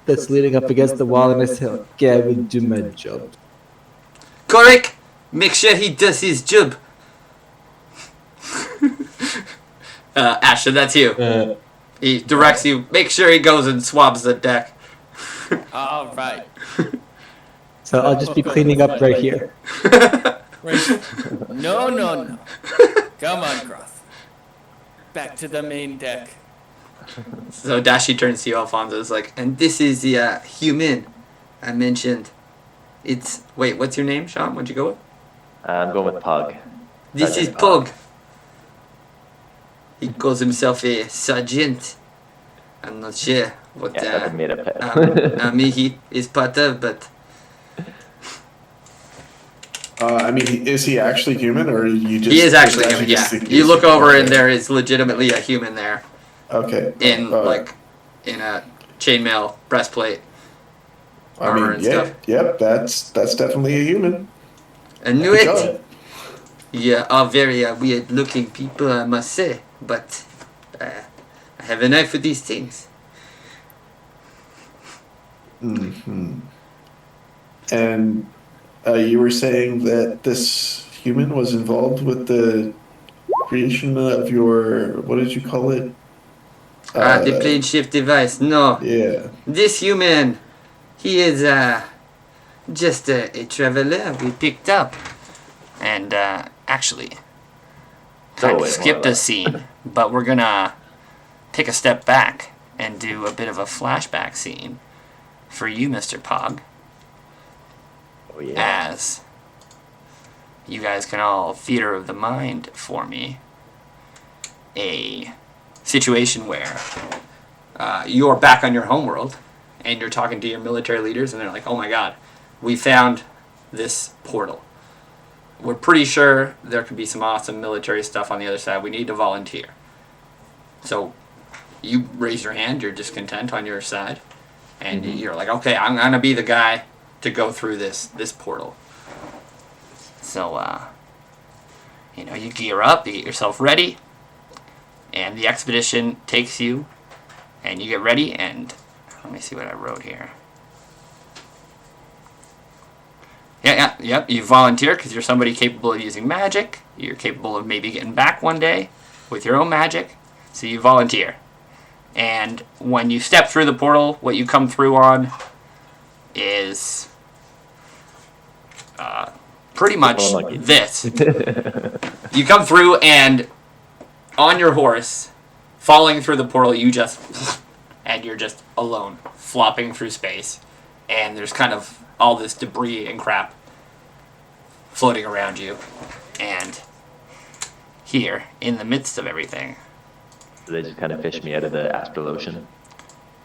that's leaning up against the wall, and I say, "Okay, I will do my job." Correct. Make sure he does his job. Asher, that's you. He directs you. Make sure he goes and swabs the deck. All right. So I'll just be cleaning up right here. Right. No. Come on, Groth. Back to the main deck. So Dashi turns to you, Alfonso. Is like, and this is the human I mentioned. It's wait, what's your name, Sean? What'd you go with? I'm going with Pug. This is Sergeant Pug. He calls himself a sergeant. I'm not sure what Yeah, that's a made-up pet. Mihi is part of, but I mean, is he actually human or you just? he is actually does human. Dashi Yeah, just think you he's- look over and okay. there is legitimately a human there Okay. in in a chainmail breastplate. I armor mean, and yeah, stuff. yep, that's definitely a human. I knew Good it. job. You are very weird looking people, I must say, but I have an eye for these things. Hmm. And you were saying that this human was involved with the creation of your, what did you call it? The plane shift device. No, Yeah. this human, he is just a traveler we picked up. And actually, kind of wait, skipped more or a scene, but we're gonna take a step back and do a bit of a flashback scene for you, Mr. Pog, Oh, yeah. as you guys can all theater of the mind for me a situation where you're back on your homeworld and you're talking to your military leaders and they're like, oh my god, we found this portal. We're pretty sure there could be some awesome military stuff on the other side. We need to volunteer. So you raise your hand, you're discontent on your side, and you're like, okay, I'm going to be the guy to go through this portal. So, you gear up, you get yourself ready, and the expedition takes you, and you get ready, and let me see what I wrote here. Yep, you volunteer because you're somebody capable of using magic. You're capable of maybe getting back one day with your own magic. So you volunteer. And when you step through the portal, what you come through on is pretty much this. You come through and on your horse, falling through the portal, and you're just alone, flopping through space. And there's kind of all this debris and crap floating around you. And here, in the midst of everything, So they just kind of fish me out of the astral ocean.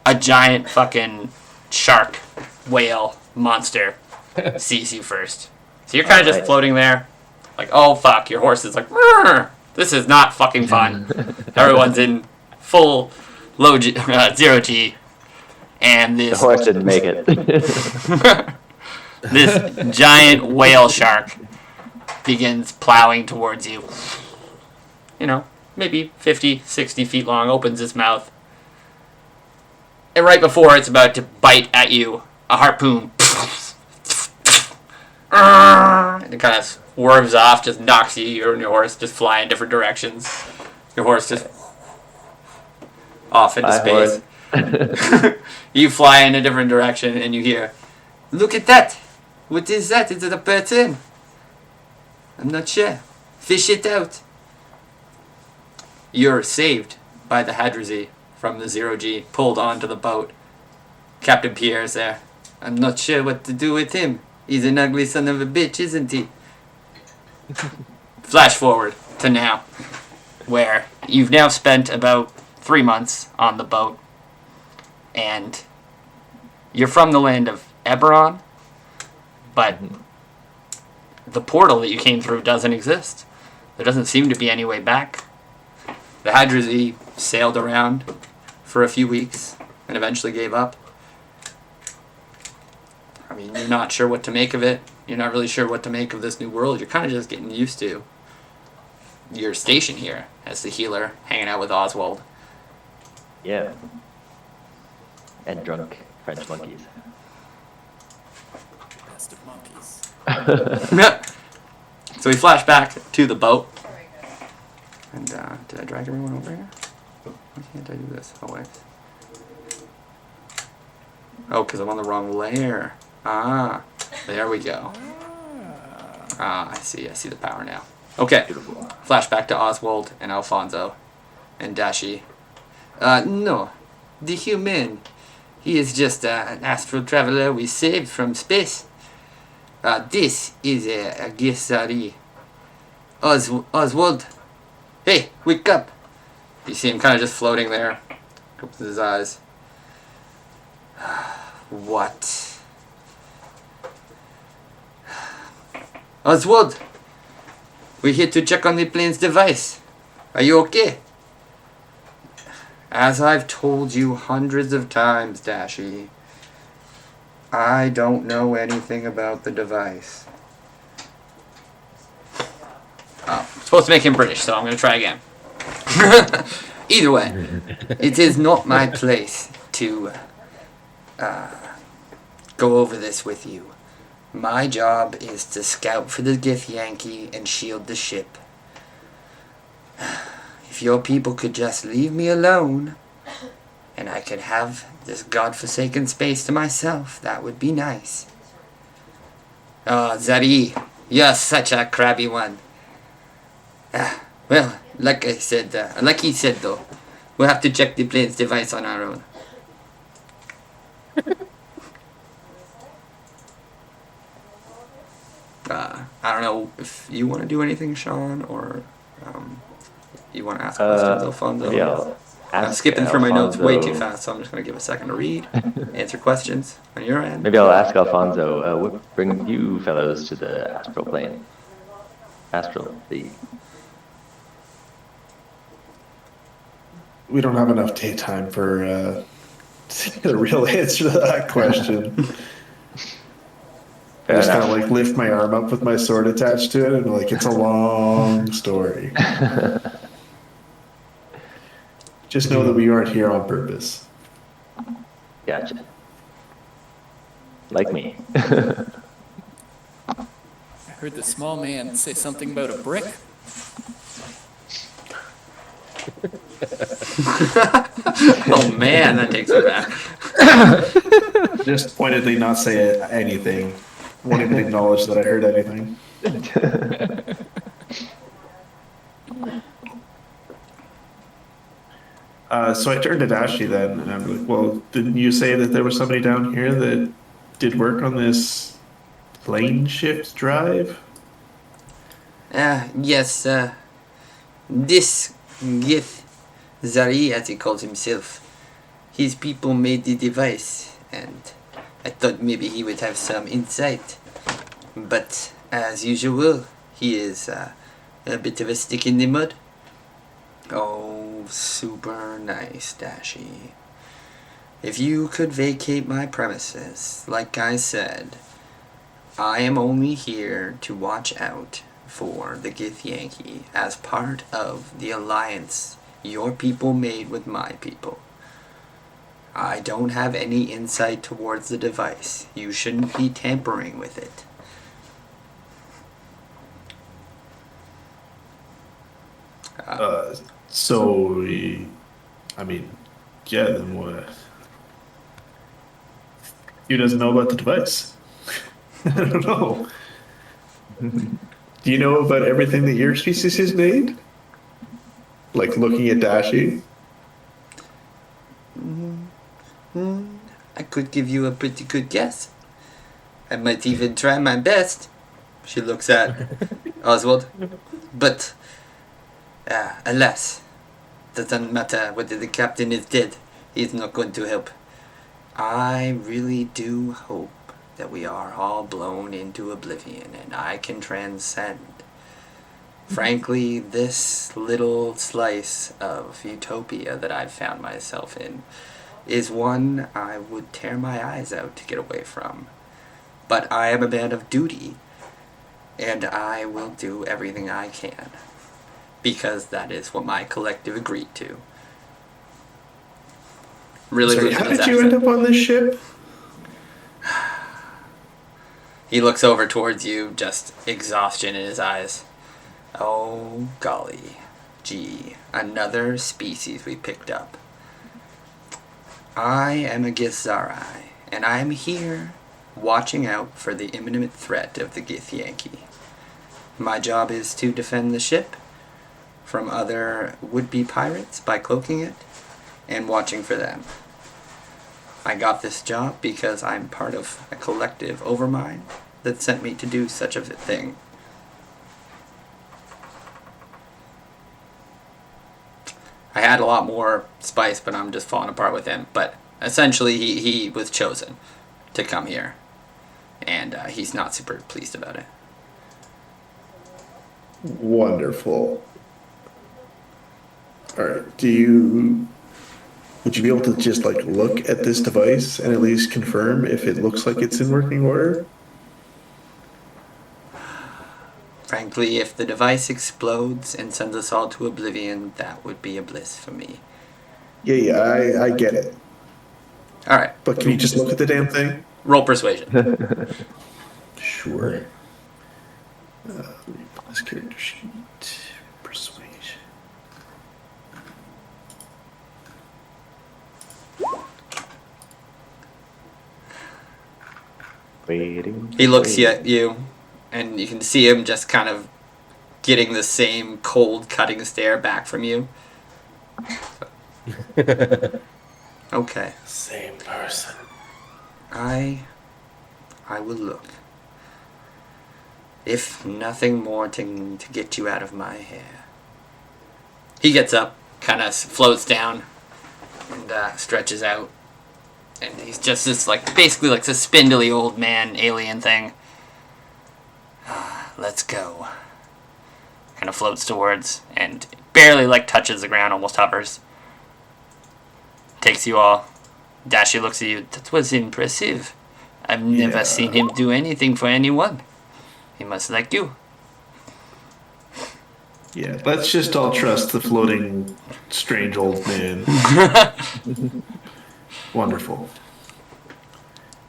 a giant fucking shark, whale, monster sees you first. So you're kind of just Alright. floating there, like, oh fuck, your horse is like, "Rrr, this is not fucking fun. Everyone's in full low G, 0G, and The this horse didn't make it. this giant whale shark begins plowing towards you. Maybe 50, 60 feet long, opens its mouth. And right before it's about to bite at you, a harpoon And it kind of swerves off, just knocks you and your horse just fly in different directions. Your horse just off into space. You fly in a different direction and you hear, "Look at that! What is that? Is it a person? I'm not sure. Fish it out." You're saved by the Hadrazi from the 0G, pulled onto the boat. Captain Pierre's there. "I'm not sure what to do with him. He's an ugly son of a bitch, isn't he?" Flash forward to now, where you've now spent about 3 months on the boat, and you're from the land of Eberron, but the portal that you came through doesn't exist. There doesn't seem to be any way back. The Hadrazi sailed around for a few weeks and eventually gave up. I mean, you're not sure what to make of it. You're not really sure what to make of this new world. You're kind of just getting used to your station here as the healer, hanging out with Oswald. Yeah. And drunk French monkeys. Best of monkeys. So we flash back to the boat. And did I drag everyone over here? Why can't I do this? Oh, wait. Oh, because I'm on the wrong layer. Ah, there we go. Ah, I see the power now. Okay, flashback to Oswald and Alfonso and Dashi. No, the human. He is just an astral traveler we saved from space. This is a Gisari. Oswald. Hey, wake up! You see him kind of just floating there. Opens his eyes. What? Oswald! We're here to check on the plane's device. Are you okay? As I've told you hundreds of times, Dashi, I don't know anything about the device. Oh, I'm supposed to make him British, so I'm going to try again. Either way, it is not my place to go over this with you. My job is to scout for the Githyanki and shield the ship. If your people could just leave me alone, and I could have this godforsaken space to myself, that would be nice. Oh, Zari, you're such a crabby one. Well, like he said though, we'll have to check the plane's device on our own. I don't know if you want to do anything, Sean, or you want to ask questions, Alfonso. Yeah, I'm skipping through my notes way too fast, so I'm just going to give a second to read, answer questions on your end. Maybe I'll ask Alfonso, what brings you fellows to the astral plane? Astral, the... We don't have enough daytime for to get a real answer to that question. I just kind of like lift my arm up with my sword attached to it, and like it's a long story. Just know that we aren't here on purpose. Gotcha. Like me. I heard the small man say something about a brick. Oh man, that takes me back. Just pointedly not say anything. Won't even acknowledge that I heard anything. So I turned to Dashi then, and I'm like, well, didn't you say that there was somebody down here that did work on this plane shift drive? Yes, this Gith Zari, as he calls himself, his people made the device, and I thought maybe he would have some insight. But, as usual, he is a bit of a stick in the mud. Oh, super nice, Dashi. If you could vacate my premises, like I said, I am only here to watch out for the Githyanki as part of the alliance your people made with my people. I don't have any insight towards the device. You shouldn't be tampering with it. So, I mean, yeah, then what? He doesn't know about the device. I don't know. Do you know about everything that your species has made? Like looking at Dashi? I could give you a pretty good guess. I might even try my best. She looks at Oswald. But, alas, doesn't matter whether the captain is dead. He's not going to help. I really do hope that we are all blown into oblivion and I can transcend. Frankly, this little slice of utopia that I've found myself in is one I would tear my eyes out to get away from. But I am a man of duty, and I will do everything I can, because that is what my collective agreed to. Really Sorry, losing how his did you end accent. up on this ship? He looks over towards you, just exhaustion in his eyes. Oh, golly. Gee, another species we picked up. I am a Githzerai, and I am here watching out for the imminent threat of the Githyanki. My job is to defend the ship from other would-be pirates by cloaking it and watching for them. I got this job because I'm part of a collective overmind that sent me to do such a thing. I had a lot more spice, but I'm just falling apart with him. But essentially, he was chosen to come here, and he's not super pleased about it. Wonderful. All right. Would you be able to just like look at this device and at least confirm if it looks like it's in working order? Frankly, if the device explodes and sends us all to oblivion, that would be a bliss for me. Yeah, I get it. All right, But can you just look at the damn thing? roll persuasion. Sure. Let me pull this character sheet. Persuasion. Waiting. He looks at you, and you can see him just kind of getting the same cold, cutting stare back from you. Okay. Same person. I will look. If nothing more to get you out of my hair. He gets up, kind of floats down, and stretches out. And he's just this, like, basically like this spindly old man alien thing. Let's go. Kind of floats towards and barely, like, touches the ground, almost hovers. Takes you all. Dashi looks at you. That was impressive. I've never seen him do anything for anyone. He must like you. Yeah, let's just all trust the floating, strange old man. Wonderful.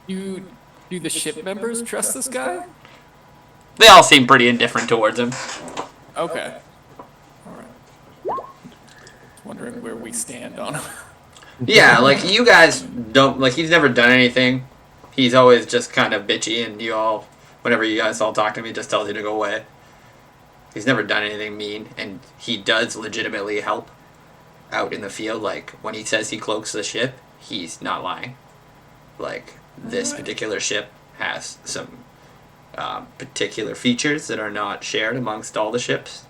Do the ship members trust this guy? They all seem pretty indifferent towards him. Okay. Alright. Wondering where we stand on him. Yeah, like, you guys don't, like, he's never done anything. He's always just kind of bitchy, and you all, whenever you guys all talk to him, he just tells you to go away. He's never done anything mean, and he does legitimately help out in the field. Like, when he says he cloaks the ship, he's not lying. Like, this particular ship has some particular features that are not shared amongst all the ships.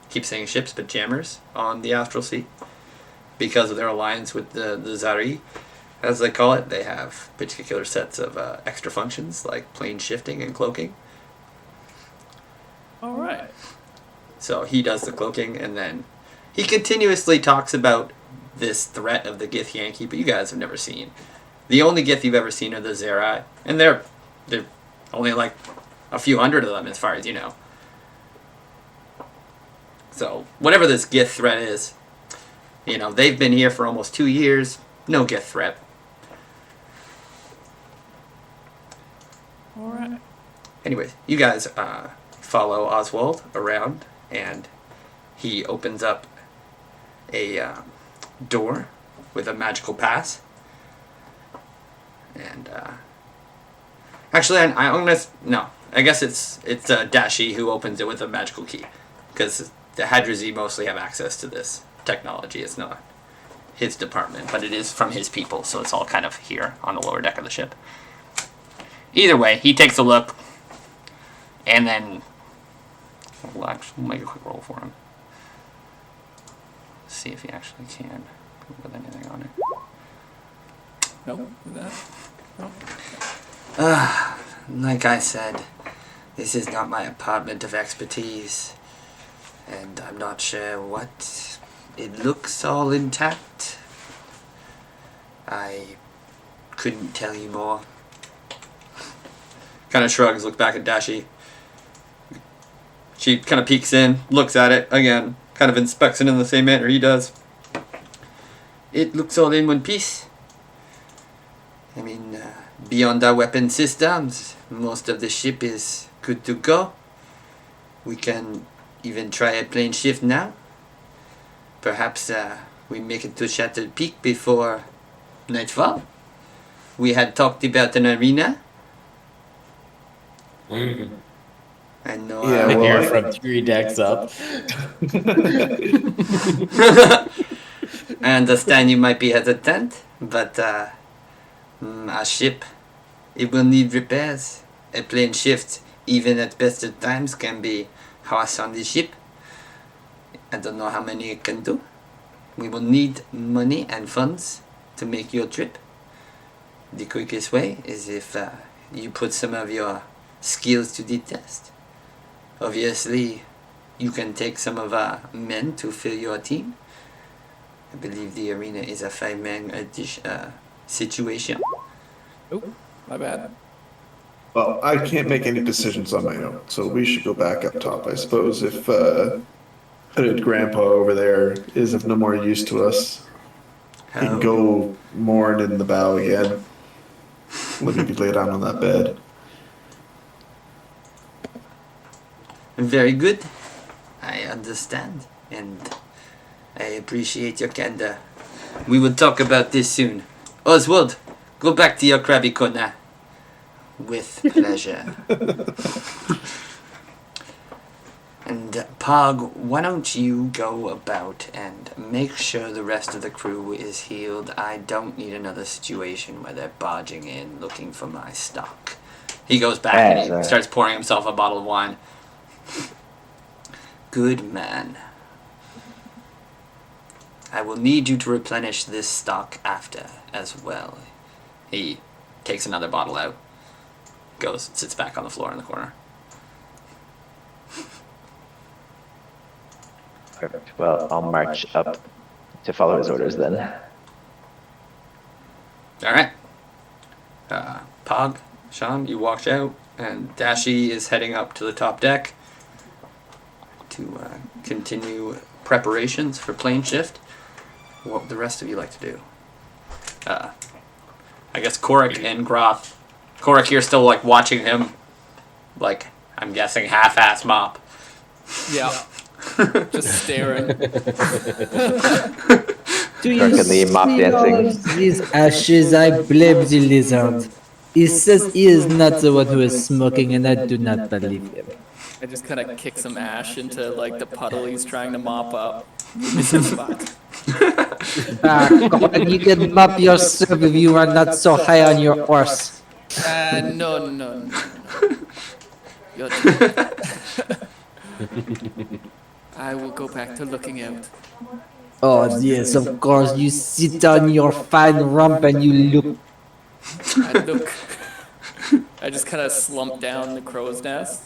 I keep saying ships, but jammers on the Astral Sea. Because of their alliance with the Zari, as they call it, they have particular sets of extra functions, like plane shifting and cloaking. Alright. So he does the cloaking, and then he continuously talks about this threat of the Githyanki, but you guys have never seen. The only Gith you've ever seen are the Zerai, and they're only like a few hundred of them as far as you know. So whatever this Gith threat is, you know, they've been here for almost 2 years, no Gith threat. Alright. Anyways, you guys follow Oswald around, and He opens up a door with a magical pass. And actually, I'm gonna no. I guess it's Dashi who opens it with a magical key, because the Hadrazi mostly have access to this technology. It's not his department, but it is from his people, so it's all kind of here on the lower deck of the ship. Either way, he takes a look, and then we'll make a quick roll for him. See if he actually can put anything on it. Nope. That. Nope. Like I said, this is not my apartment of expertise, and I'm not sure what. It looks all intact. I couldn't tell you more. Kind of shrugs, looks back at Dashi. She kind of peeks in, looks at it again, kind of inspects it in the same manner he does. It looks all in one piece. I mean, beyond our weapon systems, most of the ship is good to go. We can even try a plane shift now. Perhaps we make it to Shattered Peak before nightfall. We had talked about an arena. Mm-hmm. I know. Yeah, I well, hear from 3 decks up. I understand you might be hesitant, but a ship, it will need repairs. A plane shift, even at best of times, can be harsh on the ship. I don't know how many it can do. We will need money and funds to make your trip. The quickest way is if you put some of your skills to the test. Obviously, you can take some of our men to fill your team. I believe the arena is a 5-man situation. Oh, my bad. Well, I can't make any decisions on my own, so we should go back up top, I suppose. If hooded grandpa over there is of no more use to us, he can go mourn in the bow again. Let me lay down on that bed. Very good. I understand, and I appreciate your candor. We will talk about this soon. Oswald, go back to your Krabby Corner. With pleasure. And Pog, why don't you go about and make sure the rest of the crew is healed? I don't need another situation where they're barging in looking for my stock. He goes back and he starts pouring himself a bottle of wine. Good man. I will need you to replenish this stock after as well. He takes another bottle out, goes, sits back on the floor in the corner. Perfect. Well, I'll march up to follow his orders then. Alright. Pog, Sean, you walked out, and Dashi is heading up to the top deck to continue preparations for plane shift. What would the rest of you like to do? I guess Korik and Groth. Korik, you're still like watching him, like, I'm guessing half-ass mop. Yeah. Just staring. Do you Drunkenly see mop all dancing. of these ashes? I blame the lizard. He says he is not the one who is smoking, and I do not believe him. I just kind of kick some ash into like the puddle he's trying to mop up. Missing spot. And you can mop yourself if you are not so high on your horse. No. You're too- I will go back to looking out. Oh yes, of course. You sit on your fine rump and you look. I look. I just kind of slump down the crow's nest.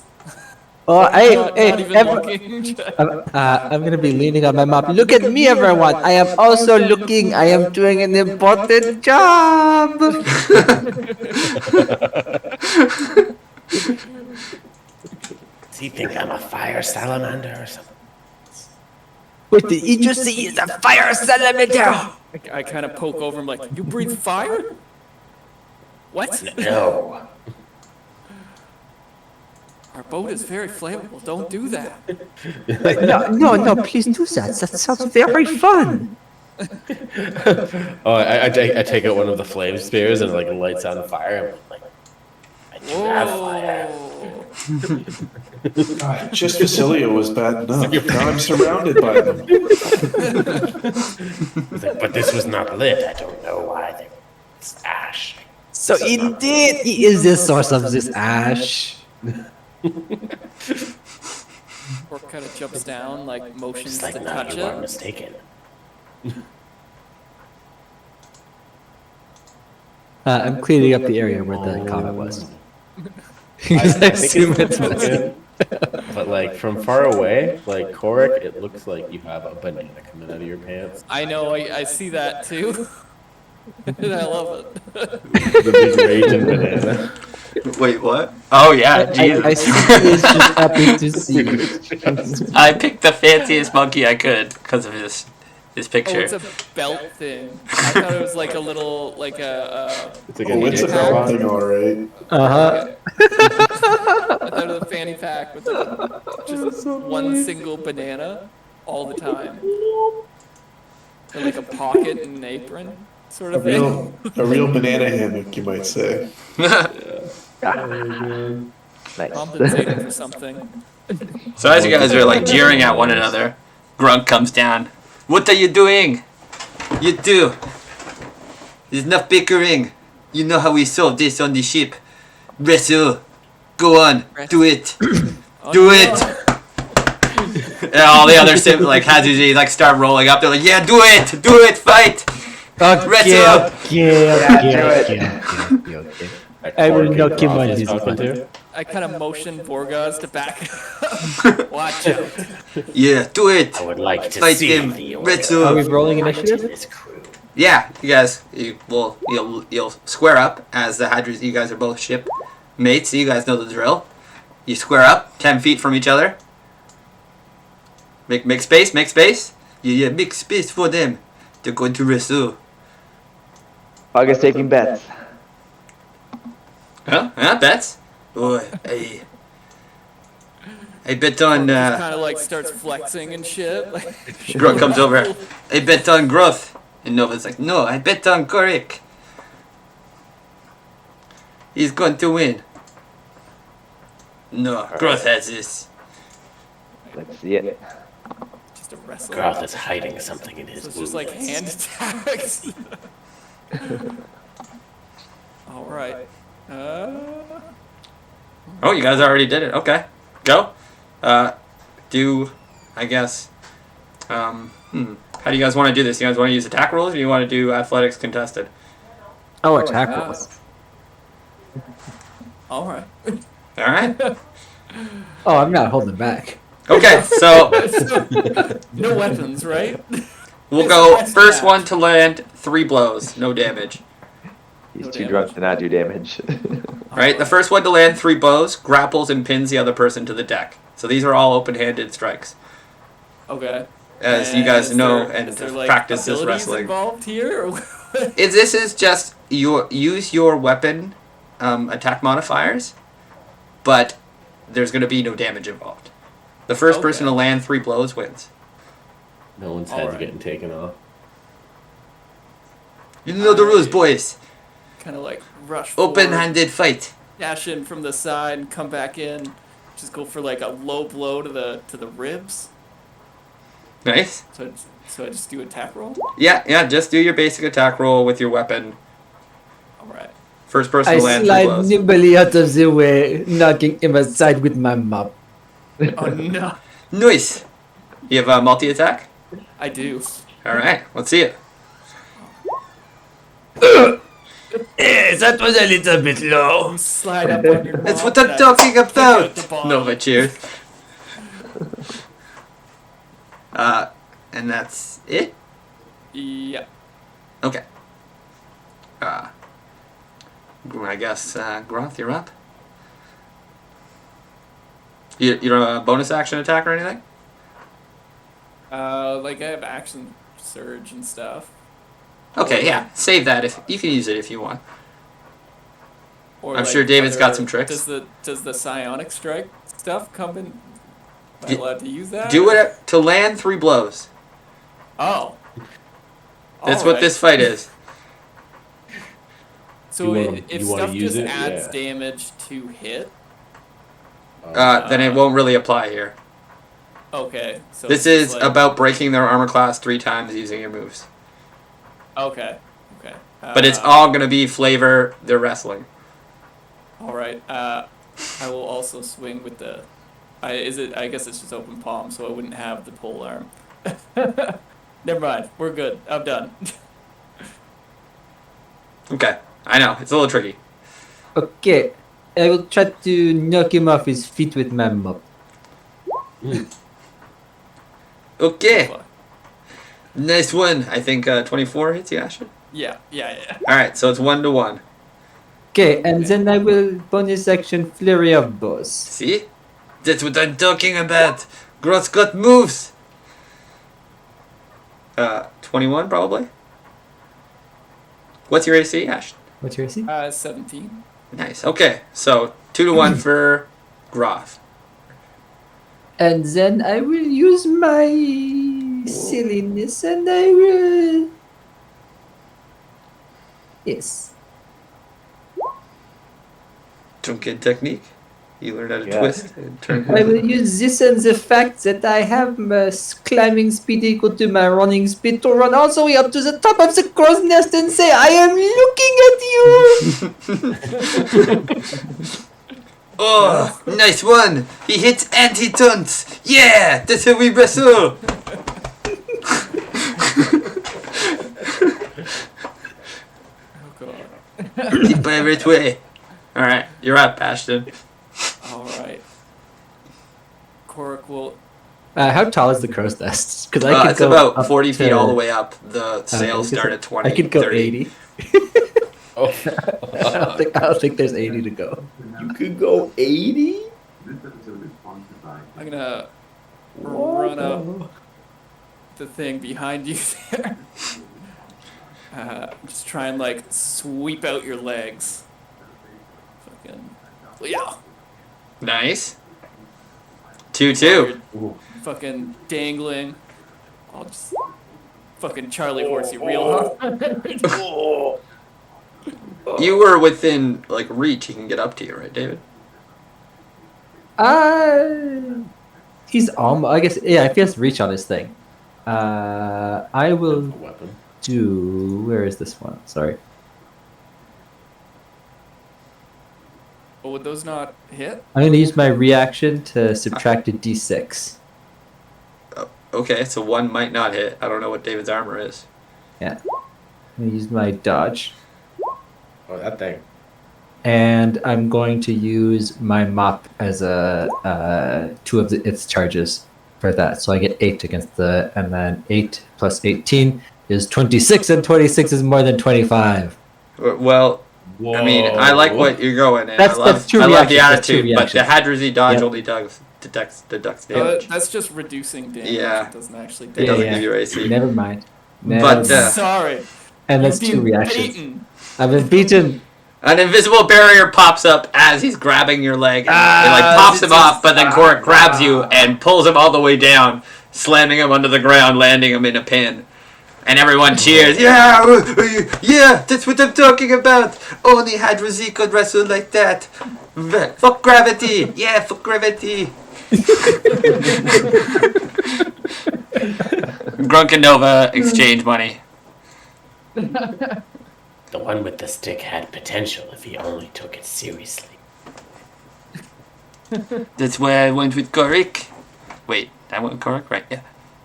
Oh, Not even looking. I'm gonna be leaning on my mop. Look at me, everyone. I am also looking. I am doing an important job. Does he think I'm a fire salamander or something? What did you just see? Is a fire salamander. I kind of poke over him like, you breathe fire? What? No. Our boat is very flammable. Don't do that. No, please do that. That sounds very fun. Oh, I take out one of the flame spears and it like lights on fire. I'm like, I do have fire. Whoa. God, just Facilio was bad enough. Now I'm surrounded by them. He's like, but this was not lit. I don't know why there was ash. So indeed, he is the source of this ash. Orc kind of jumps down, like motions It's like, to no, touch you are it. mistaken. I'm cleaning up the area where the comet was. I think Assume it's it's messy. broken, but like from far away, like Korik, it looks like you have a banana coming out of your pants. I know, I see that too. And I love it. The big raging banana. Wait, what? Oh yeah, Jesus. I see he is just happy to see you. I picked the fanciest monkey I could because of his Oh, picture. it's a belt thing. I thought it was like a little, like It's like Oh, it's a belt thing, all right. Uh-huh. I thought it was a fanny pack with just one single banana all the time. Or like a pocket and an apron sort A of thing. real banana hammock, you might say. Nice. Compensating for something. So as you guys are like jeering at one another, Grunk comes down. What are you doing? You two. There's enough bickering. You know how we solve this on the ship. Wrestle. Go on. Do it. Do it. And all the other sim like Hazuzi like start rolling up. They're like, yeah, do it. Do it. Fight. Wrestle. Okay. I will knock him on his talking butt. to. I kind of motion Borgaz to back up. Watch out. Yeah, do it. I would like to Fight see him. the Wrestle. Are we rolling to initiative? this crew. Yeah, you guys, you'll square up as the Hydras. You guys are both ship mates, so you guys know the drill. You square up 10 feet from each other. Make space, make space. Yeah, make space for them. They're going to wrestle. August taking bets. Huh? Huh? Bets? Oh, I bet on. Just kind of like starts flexing and shit. Like, Grunk comes over. I bet on growth. And Nova's like, no, I bet on Korik. He's going to win. No, growth has this. Let's see it. just a wrestler. Groth is hiding something in his So it's just like movements. hand attacks. All right. Oh, you guys already did it. Okay. Go. I guess. How do you guys want to do this? You guys want to use attack rolls or do you want to do athletics contested? Oh, attack rolls. All right. All right. Oh, I'm not holding back. Okay, so No weapons, right? we'll go first one to land, 3 blows, no damage. He's No too damage. drunk to not do damage. Right? The first one to land 3 blows grapples and pins the other person to the deck. So these are all open-handed strikes. Okay. As you And guys is know there- and is there, like, practice this abilities wrestling. involved here? Or This is just use your weapon attack modifiers, but there's going to be no damage involved. The first person to Okay. land 3 blows wins. No one's head's Alright. getting taken off. You know the rules, boys. kind of like rush forward, Open-handed fight. dash in from the side, and come back in. Just go for like a low blow to the ribs. Nice. So I just do attack roll. Yeah, just do your basic attack roll with your weapon. All right. First person I to land 3 slide blows. nimbly out of the way, knocking him aside with my mop. Oh no, Nice. You have a multi-attack? I do. Alright, let's see it. That was a little bit low. Slide up on your. That's mop what I'm and I talking stick it about! at the bottom. Nova cheers. And that's it? Yeah. Okay. I guess, Groth, you're up. You don't have a bonus action attack or anything? Like I have action surge and stuff. Okay, yeah. Save that if you can use it if you want. Or I'm sure David's got some tricks. Does the psionic strike stuff come in? Am I Do- allowed to use that? Do it to land 3 blows. Oh. That's All what right. this fight is. So if you wanna stuff use just it? adds Yeah. damage to hit. Then it won't really apply here. Okay. So This it's is like, about breaking their armor class 3 times using your moves. Okay. Okay. But it's all going to be flavor their wrestling. All right. I will also swing with the. I guess it's just open palm, so I wouldn't have the pole arm. Never mind. We're good. I'm done. Okay. I know. It's a little tricky. Okay. I will try to knock him off his feet with my mop. Okay. Fuck. Nice one. I think 24 hits you, Ashton. Yeah. Alright, so it's 1-1. Okay, and then I will bonus action flurry of boss. See? That's what I'm talking about. Gross got moves. 21 probably. What's your AC, Ash? What's your AC? 17. Nice. Okay, so 2-1 for Groth. And then I will use my silliness and I will. Yes. Drunken technique. You learned how to Yeah. twist and turn. I will use this and the fact that I have my climbing speed equal to my running speed to run all the way up to the top of the crow's nest and say, I am looking at you! Oh, nice one. He hits and he taunts. Yeah, that's how we wrestle. Oh god. The pirate way. All right, you're up, Ashton. All right. Korik will. How tall is the crow's nest? Because It's about 40 feet all the way up. The sails okay, start so at 20. I could go 30. 80. Oh, I don't think there's 80 to go. you could go 80? I'm gonna run up the thing behind you there. Just try and like sweep out your legs. Fucking. Yeah. Nice. 2-2. You're fucking dangling. I'll just fucking Charlie horse you real hard. You were within like reach. He can get up to you, right, David? He's almost. I guess. Yeah, if he has reach on his thing. I will Weapon. do. Where is this one? Sorry. But would those not hit? I'm going to use my reaction to subtract a d6. Okay, so 1 might not hit. I don't know what David's armor is. Yeah. I'm going to use my dodge. Oh, that thing. And I'm going to use my mop as a 2 of its charges for that. So I get 8 against and then 8 plus 18 is 26, and 26 is more than 25. Well, Whoa. I mean, I like what you're going in. That's- I love, that's two I love the reactions, that's two attitude, but the Hadrazi dodge Yep. only deducts damage. That's just reducing damage. Yeah. It doesn't actually It damage. doesn't yeah. give you AC. Never mind. But, Sorry. and that's You've 2 been reactions. beaten. I've been beaten. An invisible barrier pops up as he's grabbing your leg. And it like pops him off, but then Korik grabs you and pulls him all the way down, slamming him under the ground, landing him in a pin. And everyone cheers. Yeah, yeah, that's what I'm talking about. Only Hadrazi could wrestle like that. Fuck gravity. Yeah, fuck gravity. Grunk and Nova exchange money. The one with the stick had potential if he only took it seriously. That's why I went with Korik. Wait, I went with Korik, right? Yeah.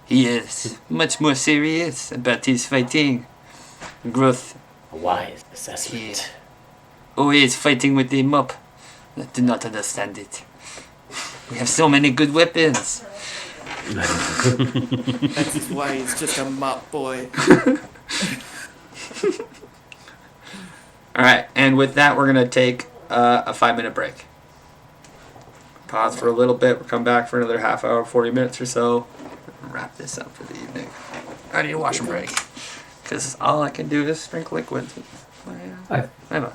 He is much more serious about his fighting. Growth. A wise assessment. Always fighting with the mop. I do not understand it. We have so many good weapons. That's why he's just a mop boy. Alright, and with that, we're going to take a 5-minute break. Pause for a little bit. We'll come back for another half hour, 40 minutes or so. And wrap this up for the evening. I need a wash and break. Because all I can do is sprinkle liquids. I- I know.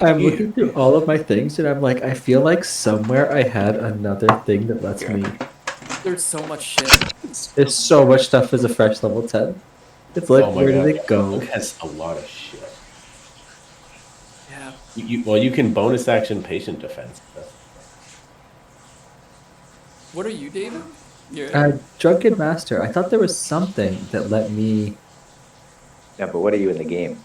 I'm looking through all of my things, and I'm like, I feel like somewhere I had another thing that lets me. There's so much shit. There's so much stuff as a fresh level 10. It's like, Oh my where god, did it go? Monk has a lot of shit. Yeah. Well, you can bonus action patient defense. What are you, David? You're Drunken Master. I thought there was something that let me. Yeah, but what are you in the game?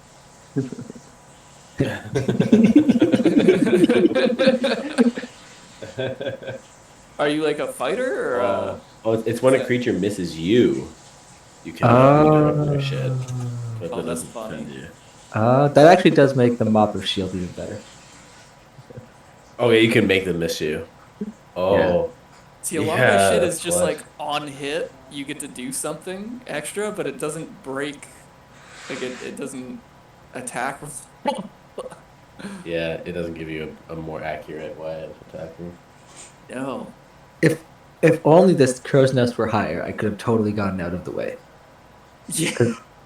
Are you like a fighter or? Oh, it's when a creature misses you. You can redirect their shit. But Oh, that that's doesn't funny. defend you. That actually does make the Mop of Shield even better. Oh yeah, you can make them miss you. Oh. See, a lot of my Yeah, shit that's is just clutch. like on hit, you get to do something extra, but it doesn't break. Like it doesn't attack. Yeah, it doesn't give you a more accurate way of attacking. No. If only this crow's nest were higher, I could have totally gotten out of the way. Yeah.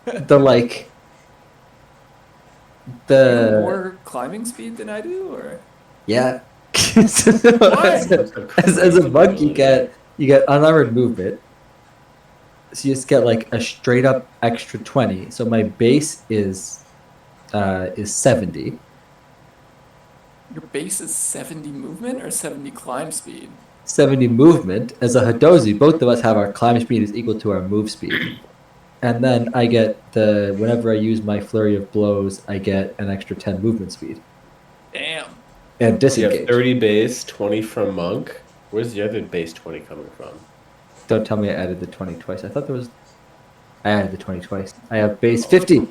The like. You have The more climbing speed than I do, or? yeah. Why? As a monk, you get unarmored movement. So you just get like a straight up extra 20. So my base is 70. Your base is 70 movement or 70 climb speed? 70 movement. As a Hadozi, both of us have our climb speed is equal to our move speed. And then I get whenever I use my flurry of blows, I get an extra 10 movement speed. Damn. And So you have disengage. 30 base, 20 from monk. Where's the other base 20 coming from? Don't tell me I added the 20 twice. I thought there was. I added the 20 twice. I have base 50.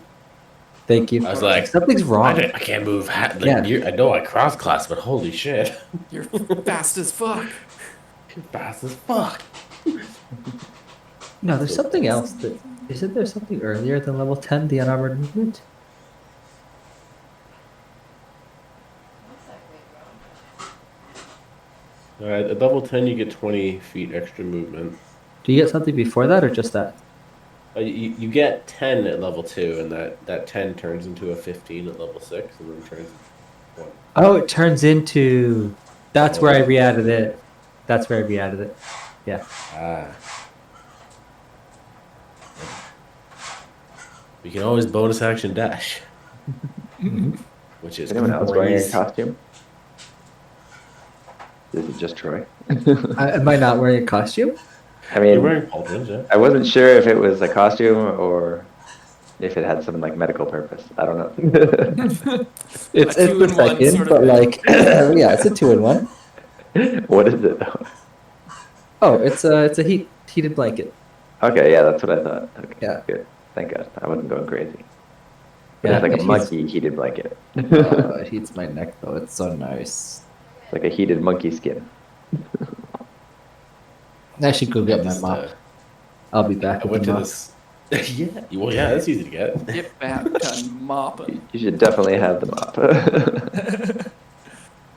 Thank you. I was like, something's wrong. I can't move. Yeah. I know I cross class, but holy shit, You're fast as fuck. you're fast as fuck. No, there's something else that. Isn't there something earlier than level 10, the unarmored movement? All right, at level 10, you get 20 feet extra movement. Do you get something before that or just that? You get 10 at level 2, and that 10 turns into a 15 at level 6, and then turns. Oh, it turns into. That's where I re-added it. That's where I re-added it. Yeah. Ah. We can always bonus action dash. Which is Is anyone else wearing a crazy. costume? Is it just Troy? Am I not wearing a costume? I You're mean, wearing pauldrons, yeah? I wasn't sure if it was a costume or if it had some like medical purpose. I don't know. It's A the 2-in-1 second, sort of but thing. like, yeah, it's a 2-in-1. What is it though? Oh, it's a heated blanket. Okay, yeah, that's what I thought. Okay, Yeah. good. Thank God, I wasn't going crazy. But Yeah, it's like a it heats- monkey heated blanket. It heats my neck though. It's so nice. Like a heated monkey skin. I should go get my Just, mop. I'll be back I with went the to mop. this. Yeah, well, yeah, that's easy to get. Get back to mopping. You should definitely have the mop.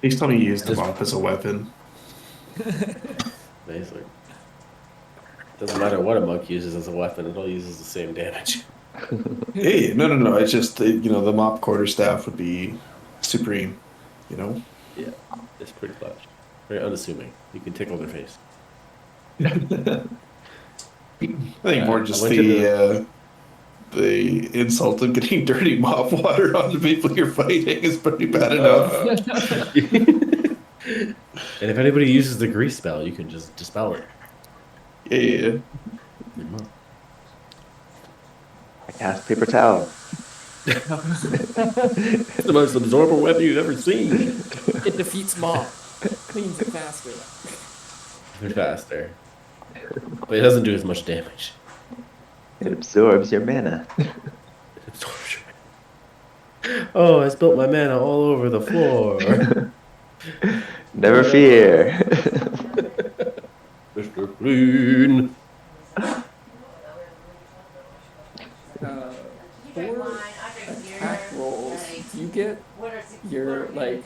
Please tell me you use the Just- mop as a weapon. Amazing. Doesn't matter what a monk uses as a weapon; it all uses the same damage. Hey, no. It's just the mop quarterstaff would be supreme. Yeah, it's pretty clutch. Very unassuming. You can tickle their face. I think more I just went to the insult of getting dirty mop water on the people you're fighting is pretty bad enough. And if anybody uses the grease spell, you can just dispel it. Yeah. I cast paper towel. It's the most absorbent weapon you've ever seen. It defeats mop. Cleans it faster. They're faster, but it doesn't do as much damage. It absorbs your mana. Oh, I spilled my mana all over the floor. Never fear. Mr. Clean. For attack rolls, do you get your, like,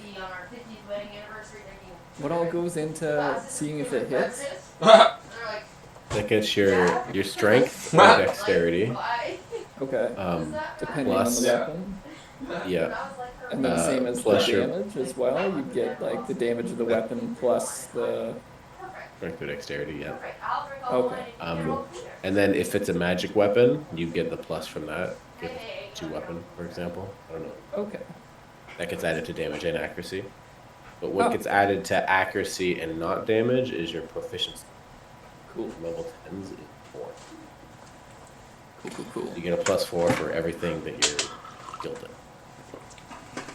what all goes into seeing if it hits? That gets your strength or dexterity. Okay. Um, Depending plus, on the weapon. yeah, And then same as the plus your damage as well. You get like the damage of the weapon plus the. strength or dexterity, yeah. Okay. And then if it's a magic weapon, you get the plus from that. If it's 2 weapon, for example. I don't know. Okay. That gets added to damage and accuracy. But what Oh. gets added to accuracy and not damage is your proficiency. Cool. Level 10s is 4. Cool. You get a +4 for everything that you're skilled in.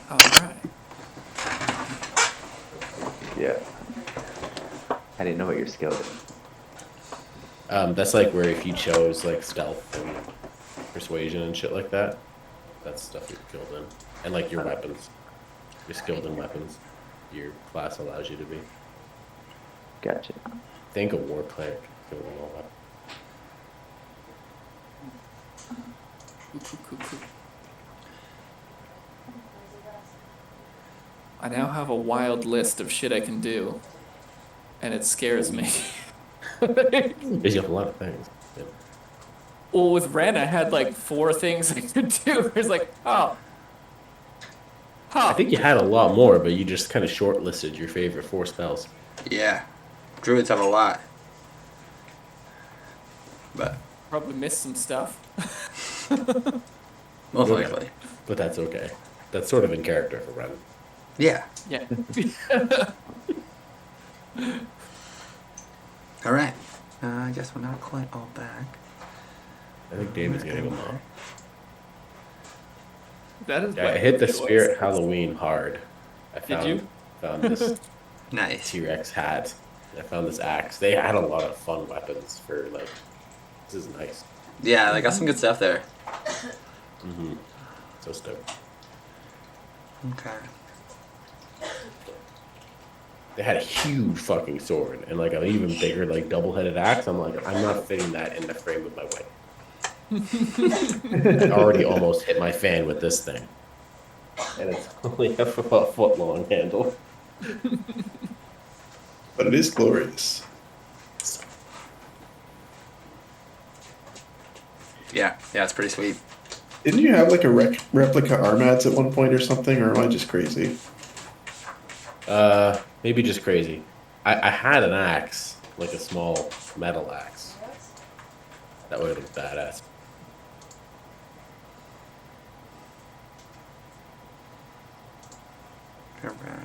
All right. Yeah. I didn't know what you're skilled in. That's like where if you chose like stealth and persuasion and shit like that, that's stuff you're skilled in. And like your weapons. You're skilled in weapons. Your class allows you to be. Gotcha. Think a war cleric skilled in all weapons. Cool. I now have a wild list of shit I can do, and it scares me. Because you have a lot of things. Yeah. Well, with Ren, I had like 4 things I could do. It's like, oh. I think you had a lot more, but you just kind of shortlisted your favorite 4 spells. Yeah. Druids have a lot. But Probably missed some stuff. most likely. But that's okay. That's sort of in character for Ren. Yeah. Yeah. All right. I guess we're not quite all back. I think David's getting them all. That is. Yeah, I hit the Spirit Halloween hard. Found you? this Nice. T-Rex hat. I found this axe. They had a lot of fun weapons for like. This is nice. Yeah, they got some good stuff there. Mm-hmm. So stoked. Okay. They had a huge fucking sword and like an even bigger like double-headed axe. I'm like, I'm not fitting that in the frame of my weapon. I already almost hit my fan with this thing, and it's only a foot long handle. But it is glorious. Yeah, it's pretty sweet. Didn't you have like a replica Armads at one point or something, or am I just crazy? Maybe just crazy. I had an axe, like a small metal axe. That would have been badass. All right.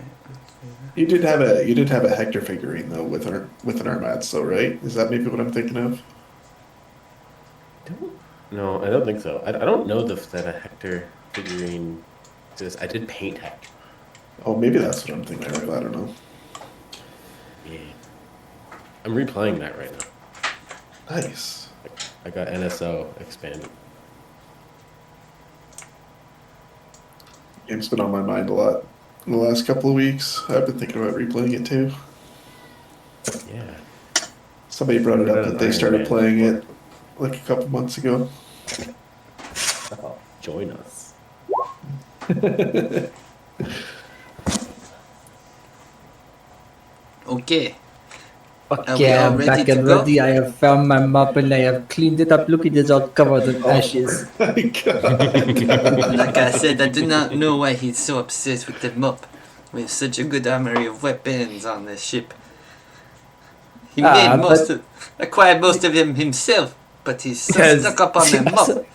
You did have a Hector figurine though with an Armads though, right? Is that maybe what I'm thinking of? No, I don't think so. I don't know that a Hector figurine exists. I did paint Hector. Oh, maybe that's what I'm thinking of. I don't know. Yeah. I'm replaying that right now. Nice. I got NSO expanded. Game's been on my mind a lot in the last couple of weeks. I've been thinking about replaying it too. Yeah. Somebody brought it up that they started Man. playing it like a couple months ago. Join us. Okay. Are we Okay, all I'm ready back to and go? ready. I have found my mop and I have cleaned it up. Look, it is all covered in ashes. My God. Like I said, I do not know why he's so obsessed with the mop. We have such a good armory of weapons on this ship. He acquired most of them himself, but he's so Yes. stuck up on the mop.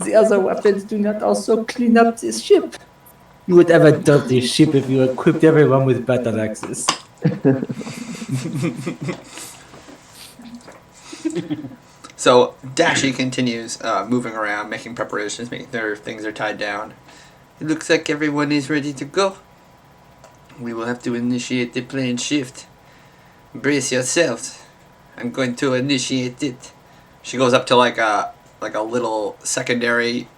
The other weapons do not also clean up this ship. You would have a dirty ship if you equipped everyone with battle axes. So Dashi continues moving around, making preparations, making sure things are tied down. It looks like everyone is ready to go. We will have to initiate the plane shift. Brace yourselves. I'm going to initiate it. She goes up to like a little secondary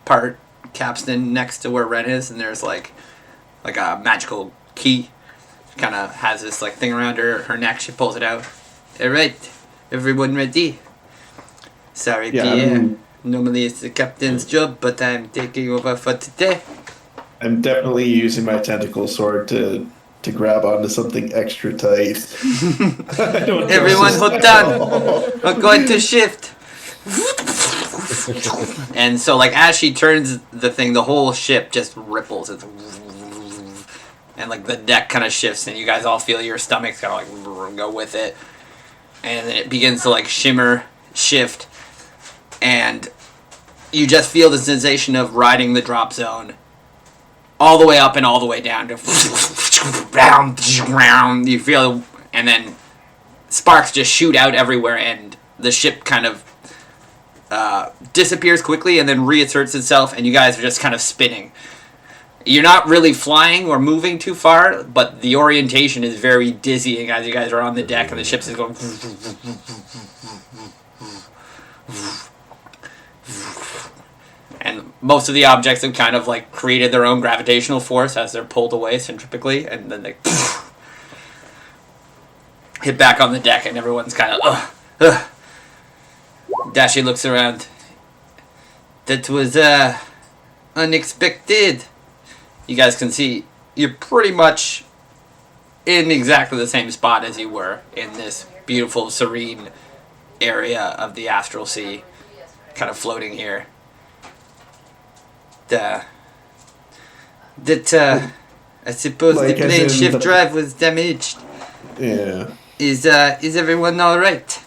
part capstan next to where Ren is, and there's like a magical key. She kind of has this like thing around her neck. She pulls it out. All right, everyone ready? Sorry, Yeah, Pierre. Normally it's the captain's job, but I'm taking over for today. I'm definitely using my tentacle sword to grab onto something extra tight. I don't Everyone trust hooked this at on. all. We're going to shift. And so, like, as she turns the thing, the whole ship just ripples. It's and, like, the deck kind of shifts, and you guys all feel your stomachs kind of, like, go with it. And then it begins to, like, shimmer, shift, and you just feel the sensation of riding the drop zone all the way up and all the way down to you feel, and then sparks just shoot out everywhere, and the ship kind of disappears quickly and then reasserts itself, and you guys are just kind of spinning. You're not really flying or moving too far, but the orientation is very dizzying as you guys are on the deck and the ship is going. And most of the objects have kind of like created their own gravitational force as they're pulled away centripetally, and then they hit back on the deck, and everyone's kind of. Dashi looks around. That was unexpected. You guys can see you're pretty much in exactly the same spot as you were in this beautiful, serene area of the Astral Sea, kind of floating here. I suppose Like, the as plane in shift the- drive was damaged. Yeah. Is everyone all right?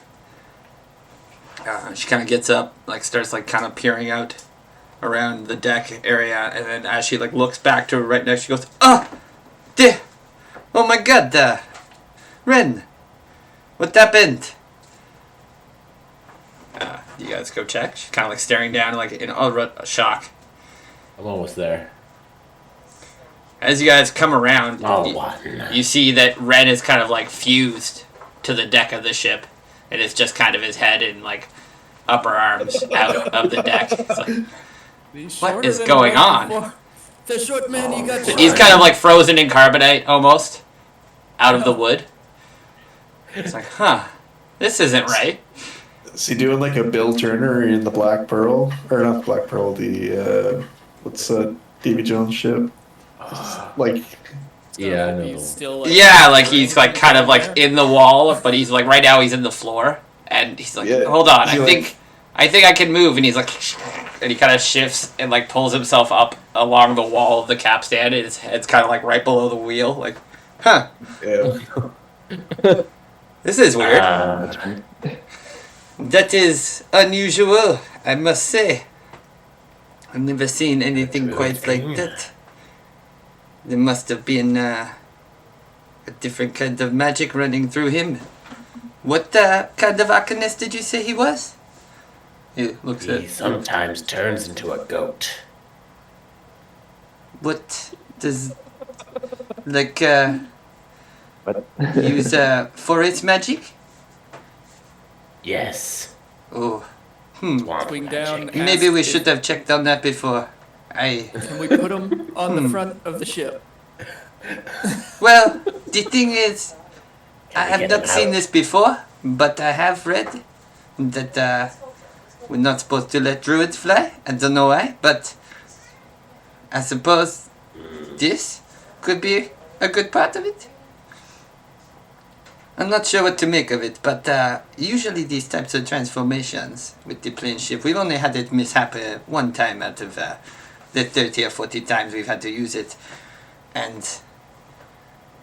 She kind of gets up, like starts like kind of peering out around the deck area, and then as she like looks back to her right next, she goes, "Oh my God, Ren, what happened?" You guys go check. She's kind of like staring down, like in shock. I'm almost there. As you guys come around, Oh, you see that Ren is kind of like fused to the deck of the ship, and it's just kind of his head and like upper arms out of the deck. It's like, what is going on? The short man, you got He's kind of like frozen in carbonite almost out of the wood. It's like, this isn't right. Is he doing like a Bill Turner in the Black Pearl? Or not Black Pearl, the, what's Davy Jones ship? Like, Yeah, I know. He's still like, Yeah, like he's like kind of like in the wall, but he's like right now he's in the floor, and he's like, Yeah, hold on, he, I think I can move, and he's like, and he kind of shifts and like pulls himself up along the wall of the capstan, and his head's kind of like right below the wheel, like, yeah. this is weird. Uh, That is unusual, I must say. I've never seen anything quite like that. There must have been a different kind of magic running through him. What kind of alchemist did you say he was? He looks He sometimes turns into a goat. What does like what? use forest magic? Yes. Oh, Swamp Swing magic. down. maybe ask we if- should have checked on that before. Can we put him on the front of the ship? Well, the thing is, I we have get not him seen out? this before, but I have read that we're not supposed to let druids fly. I don't know why, but I suppose this could be a good part of it. I'm not sure what to make of it, but usually these types of transformations with the plane ship, we've only had it mishap one time out of the 30 or 40 times we've had to use it. And,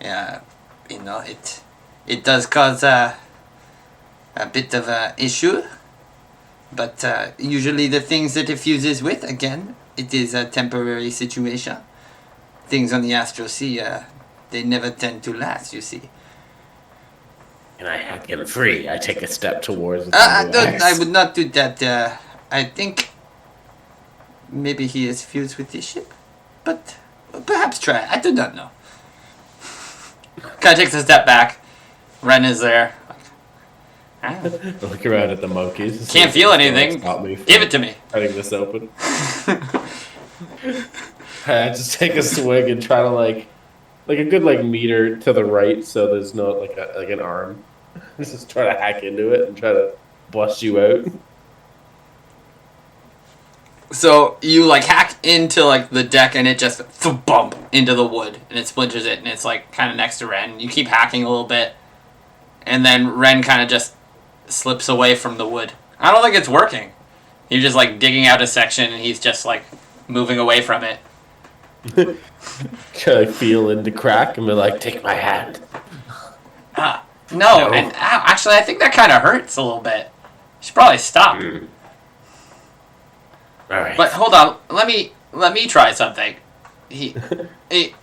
you know, it does cause a bit of an issue. But usually the things that it fuses with, again, it is a temporary situation. Things on the Astral Sea, they never tend to last, you see. And I hack him free. I take a step towards. I would not do that. I think maybe he is fused with this ship. But perhaps try. I do not know. Kind of takes a step back. Ren is there. Look around at the monkeys. see Can't if feel they still anything. Stop me from Give it to me. cutting this open. I just take a swig and try to like a good like meter to the right, so there's no like an arm. Just try to hack into it and try to bust you out. So you like hack into like the deck and it just bump into the wood and it splinters it and it's like kind of next to Ren. You keep hacking a little bit, and then Ren kind of just slips away from the wood. I don't think it's working. You're just like digging out a section, and he's just like moving away from it. Can I feel in the crack and be like, take my hand? No, and actually, I think that kind of hurts a little bit. You should probably stop. All right. But hold on, let me try something. He and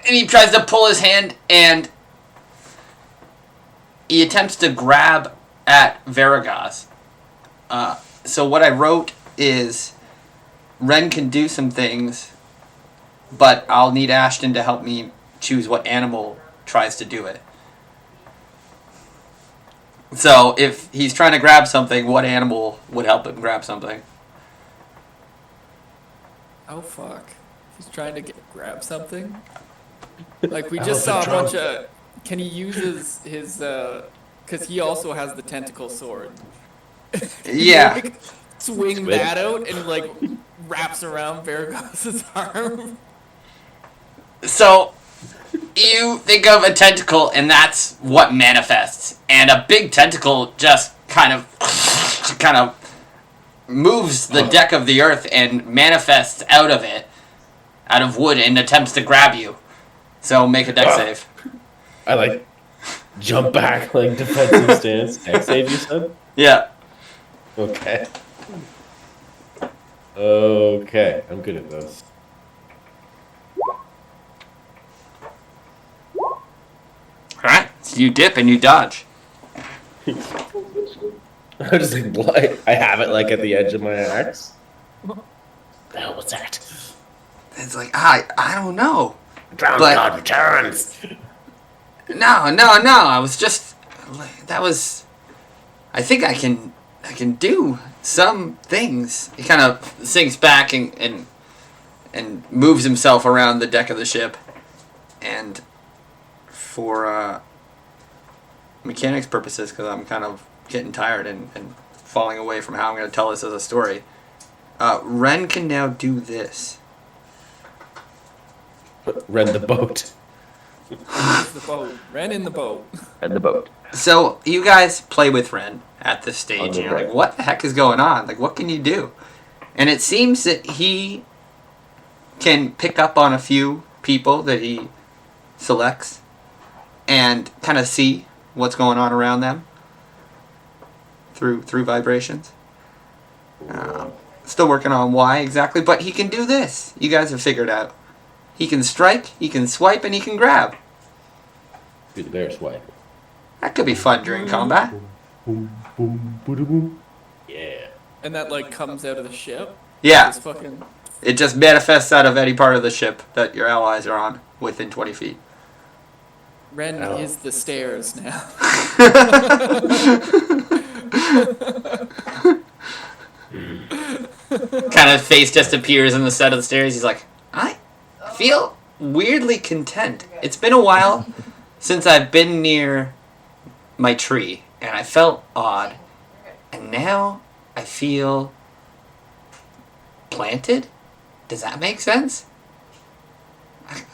he tries to pull his hand, and he attempts to grab at Varagos. So what I wrote is, Ren can do some things, but I'll need Ashton to help me choose what animal tries to do it. So if he's trying to grab something, what animal would help him grab something? Oh fuck! He's trying to grab something. Like we just saw a bunch of. Can he use his because he also has the tentacle sword. Yeah. Like, swing that out and like wraps around Varagos' arm. So you think of a tentacle, and that's what manifests. And a big tentacle just kind of moves the deck of the earth and manifests out of it, out of wood, and attempts to grab you. So make a deck save. I like jump back, like defensive stance. Deck save, you said? Yeah. Okay. Okay, I'm good at those. Alright, so you dip and you dodge. I'm just like, I have it like at the edge of my axe. The hell was that? It's like, I don't know. Drowned But- God returns. No, I was just, that was, I think I can do some things. He kind of sinks back and moves himself around the deck of the ship. And for mechanics purposes, because I'm kind of getting tired and falling away from how I'm going to tell this as a story, Ren can now do this. Rent the boat. The boat. Ran in the boat. And the boat. So you guys play with Ren at this stage, On and the you're like, deck. what the heck is going on? Like, what can you do? And it seems that he can pick up on a few people that he selects and kind of see what's going on around them through vibrations. Still working on why exactly, but he can do this. You guys have figured out. He can strike, he can swipe, and he can grab. Do the bear swipe. That could be fun during combat. Yeah. And that like comes out of the ship. Yeah. It's fucking. It just manifests out of any part of the ship that your allies are on within 20 feet. Ren Oh. is the stairs now. Kind of face just appears in the set of the stairs. He's like, I feel weirdly content. It's been a while since I've been near my tree, and I felt odd. And now I feel planted? Does that make sense?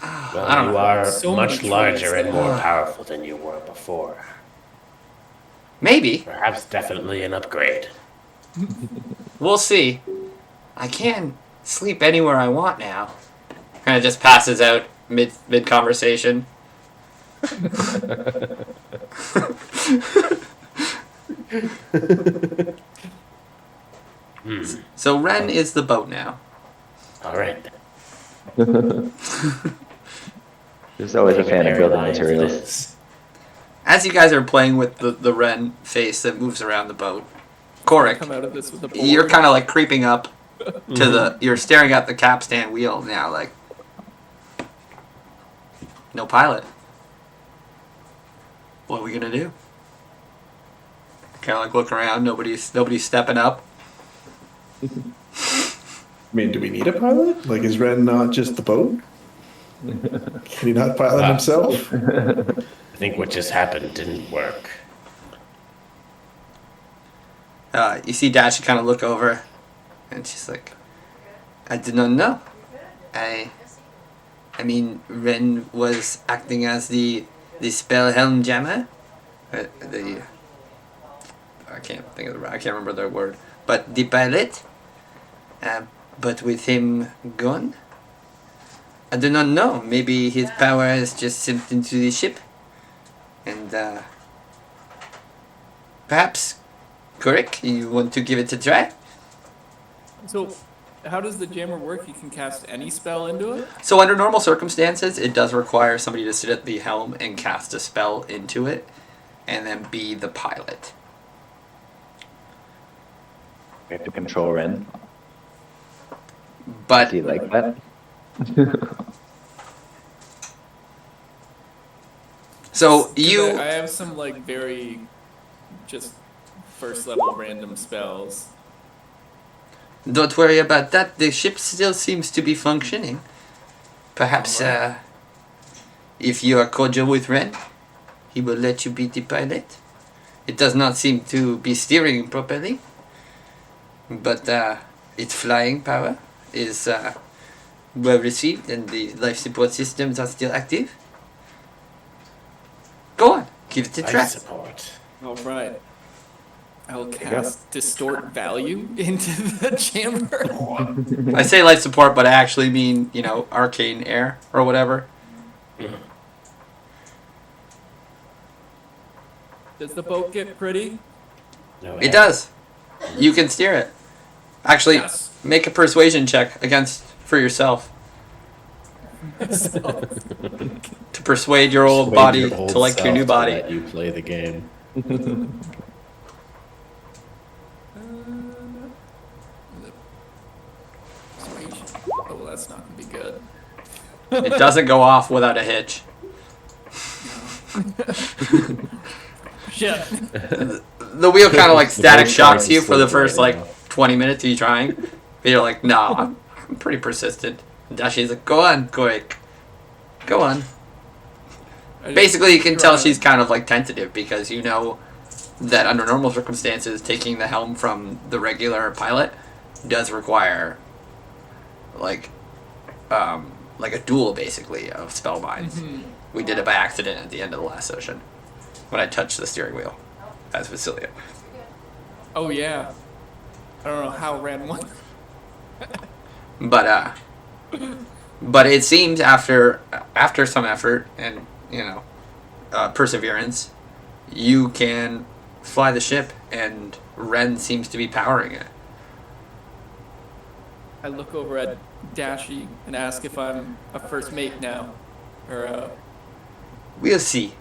Well, I don't you know. are So much many larger trees. and more powerful than you were before. Maybe. Perhaps definitely an upgrade. We'll see. I can sleep anywhere I want now. Kind of just passes out mid conversation. So Ren is the boat now. All right. There's always a fan of building Lines it materials. is. As you guys are playing with the Ren face that moves around the boat, Korik, Come out of this with a board. you're kind of like creeping up to the. You're staring at the capstan wheel now, like no pilot. What are we gonna do? Kind of like look around. Nobody's stepping up. I mean, do we need a pilot? Like, is Ren not just the boat? Can he not pilot himself? I think what just happened didn't work. You see Dashi kind of look over, and she's like, "I did not know. I mean, Ren was acting as the spell helm jammer. I can't remember the word. But the pilot, but with him gone, I do not know. Maybe his power has just slipped into the ship, and perhaps, Kurik, you want to give it a try? So, how does the jammer work? You can cast any spell into it? So under normal circumstances, it does require somebody to sit at the helm and cast a spell into it, and then be the pilot. We have to control Ren. But Do you like that? so 'Cause you I have some like very just first level random spells. don't worry about that. The ship still seems to be functioning. Perhaps if you are cordial with Ren, he will let you be the pilot. It does not seem to be steering properly, but its flying power is well received, and the life support systems are still active. Go on, give it a try. Life support. All right. I'll cast distort value into the chamber. I say life support, but I actually mean, arcane air or whatever. Does the boat get pretty? No, It does. You can steer it. Actually, Yes. make a persuasion check for yourself. To persuade your old Persuade body your old to like your self new to body. let you play the game. Persuasion. Oh, well, that's not gonna be good. It doesn't go off without a hitch. Shit. The wheel kind of like static boat's shocks starting you to for the slip first right like now. 20 minutes of you trying. And you're like, no, I'm pretty persistent. And Dashi's like, go on, quick. Go on. Basically, you can tell she's kind of like tentative because you know that under normal circumstances, taking the helm from the regular pilot does require like a duel basically of spell binds. We did it by accident at the end of the last session when I touched the steering wheel as Vasilia. Oh yeah. I don't know how Ren won. But it seems after some effort and perseverance, you can fly the ship, and Ren seems to be powering it. I look over at Dashi and ask if I'm a first mate now, or We'll see.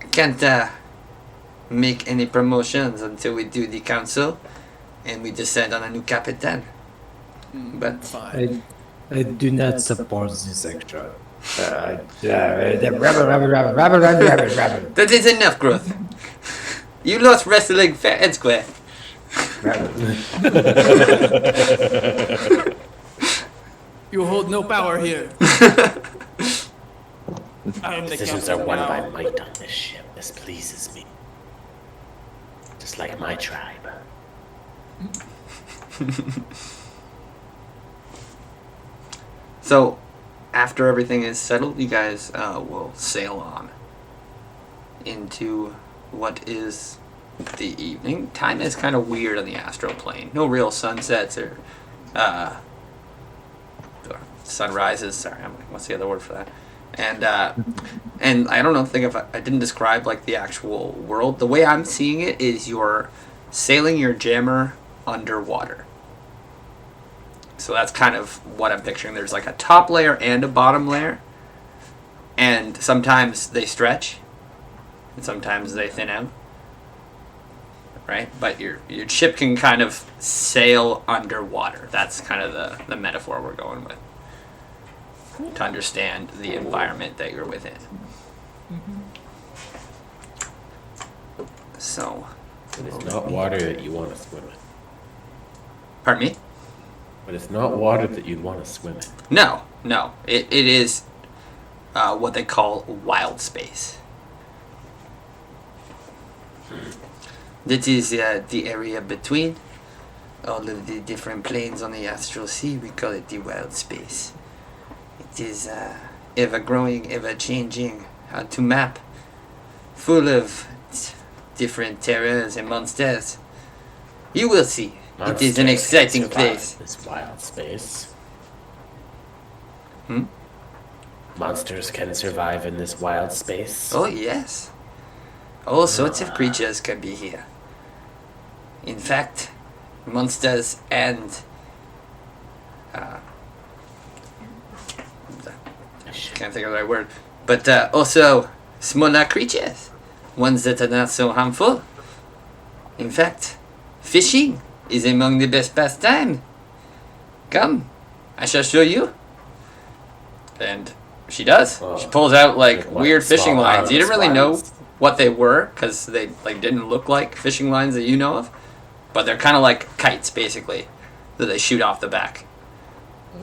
I can't make any promotions until we do the council, and we decide on a new captain. But fine. I do not support this action. that is enough, Growth. You lost wrestling fair and square. You hold no power here. I am the Decisions captain are won now. by might on this ship. This pleases me. Just like my tribe. So, after everything is settled, you guys will sail on into what is the evening. Time is kind of weird on the astral plane. No real sunsets or sunrises. Sorry, what's the other word for that? And I don't think if I didn't describe like the actual world. The way I'm seeing it is you're sailing your jammer underwater. So that's kind of what I'm picturing. There's like a top layer and a bottom layer. And sometimes they stretch. And sometimes they thin out. Right? But your ship can kind of sail underwater. That's kind of the metaphor we're going with. To understand the environment that you're within. So. It's not water that you want to swim in. Pardon me? But it's not water that you'd want to swim in. No. It is what they call wild space. That is the area between all of the different planes on the astral sea. We call it the wild space. It is ever growing, ever changing, hard to map, full of different terrors and monsters. You will see. It is an Monsters exciting can survive place. This wild space. Hmm? Monsters can survive in this wild space. Oh, yes. All sorts of creatures can be here. In fact, monsters and can't think of the right word, but also smaller creatures, ones that are not so harmful. In fact, fishing is among the best pastime. Come, I shall show you. And she does. She pulls out like Like what, weird fishing small lines. You didn't really know lines? what they were because they like didn't look like fishing lines that you know of, but they're kind of like kites basically that they shoot off the back,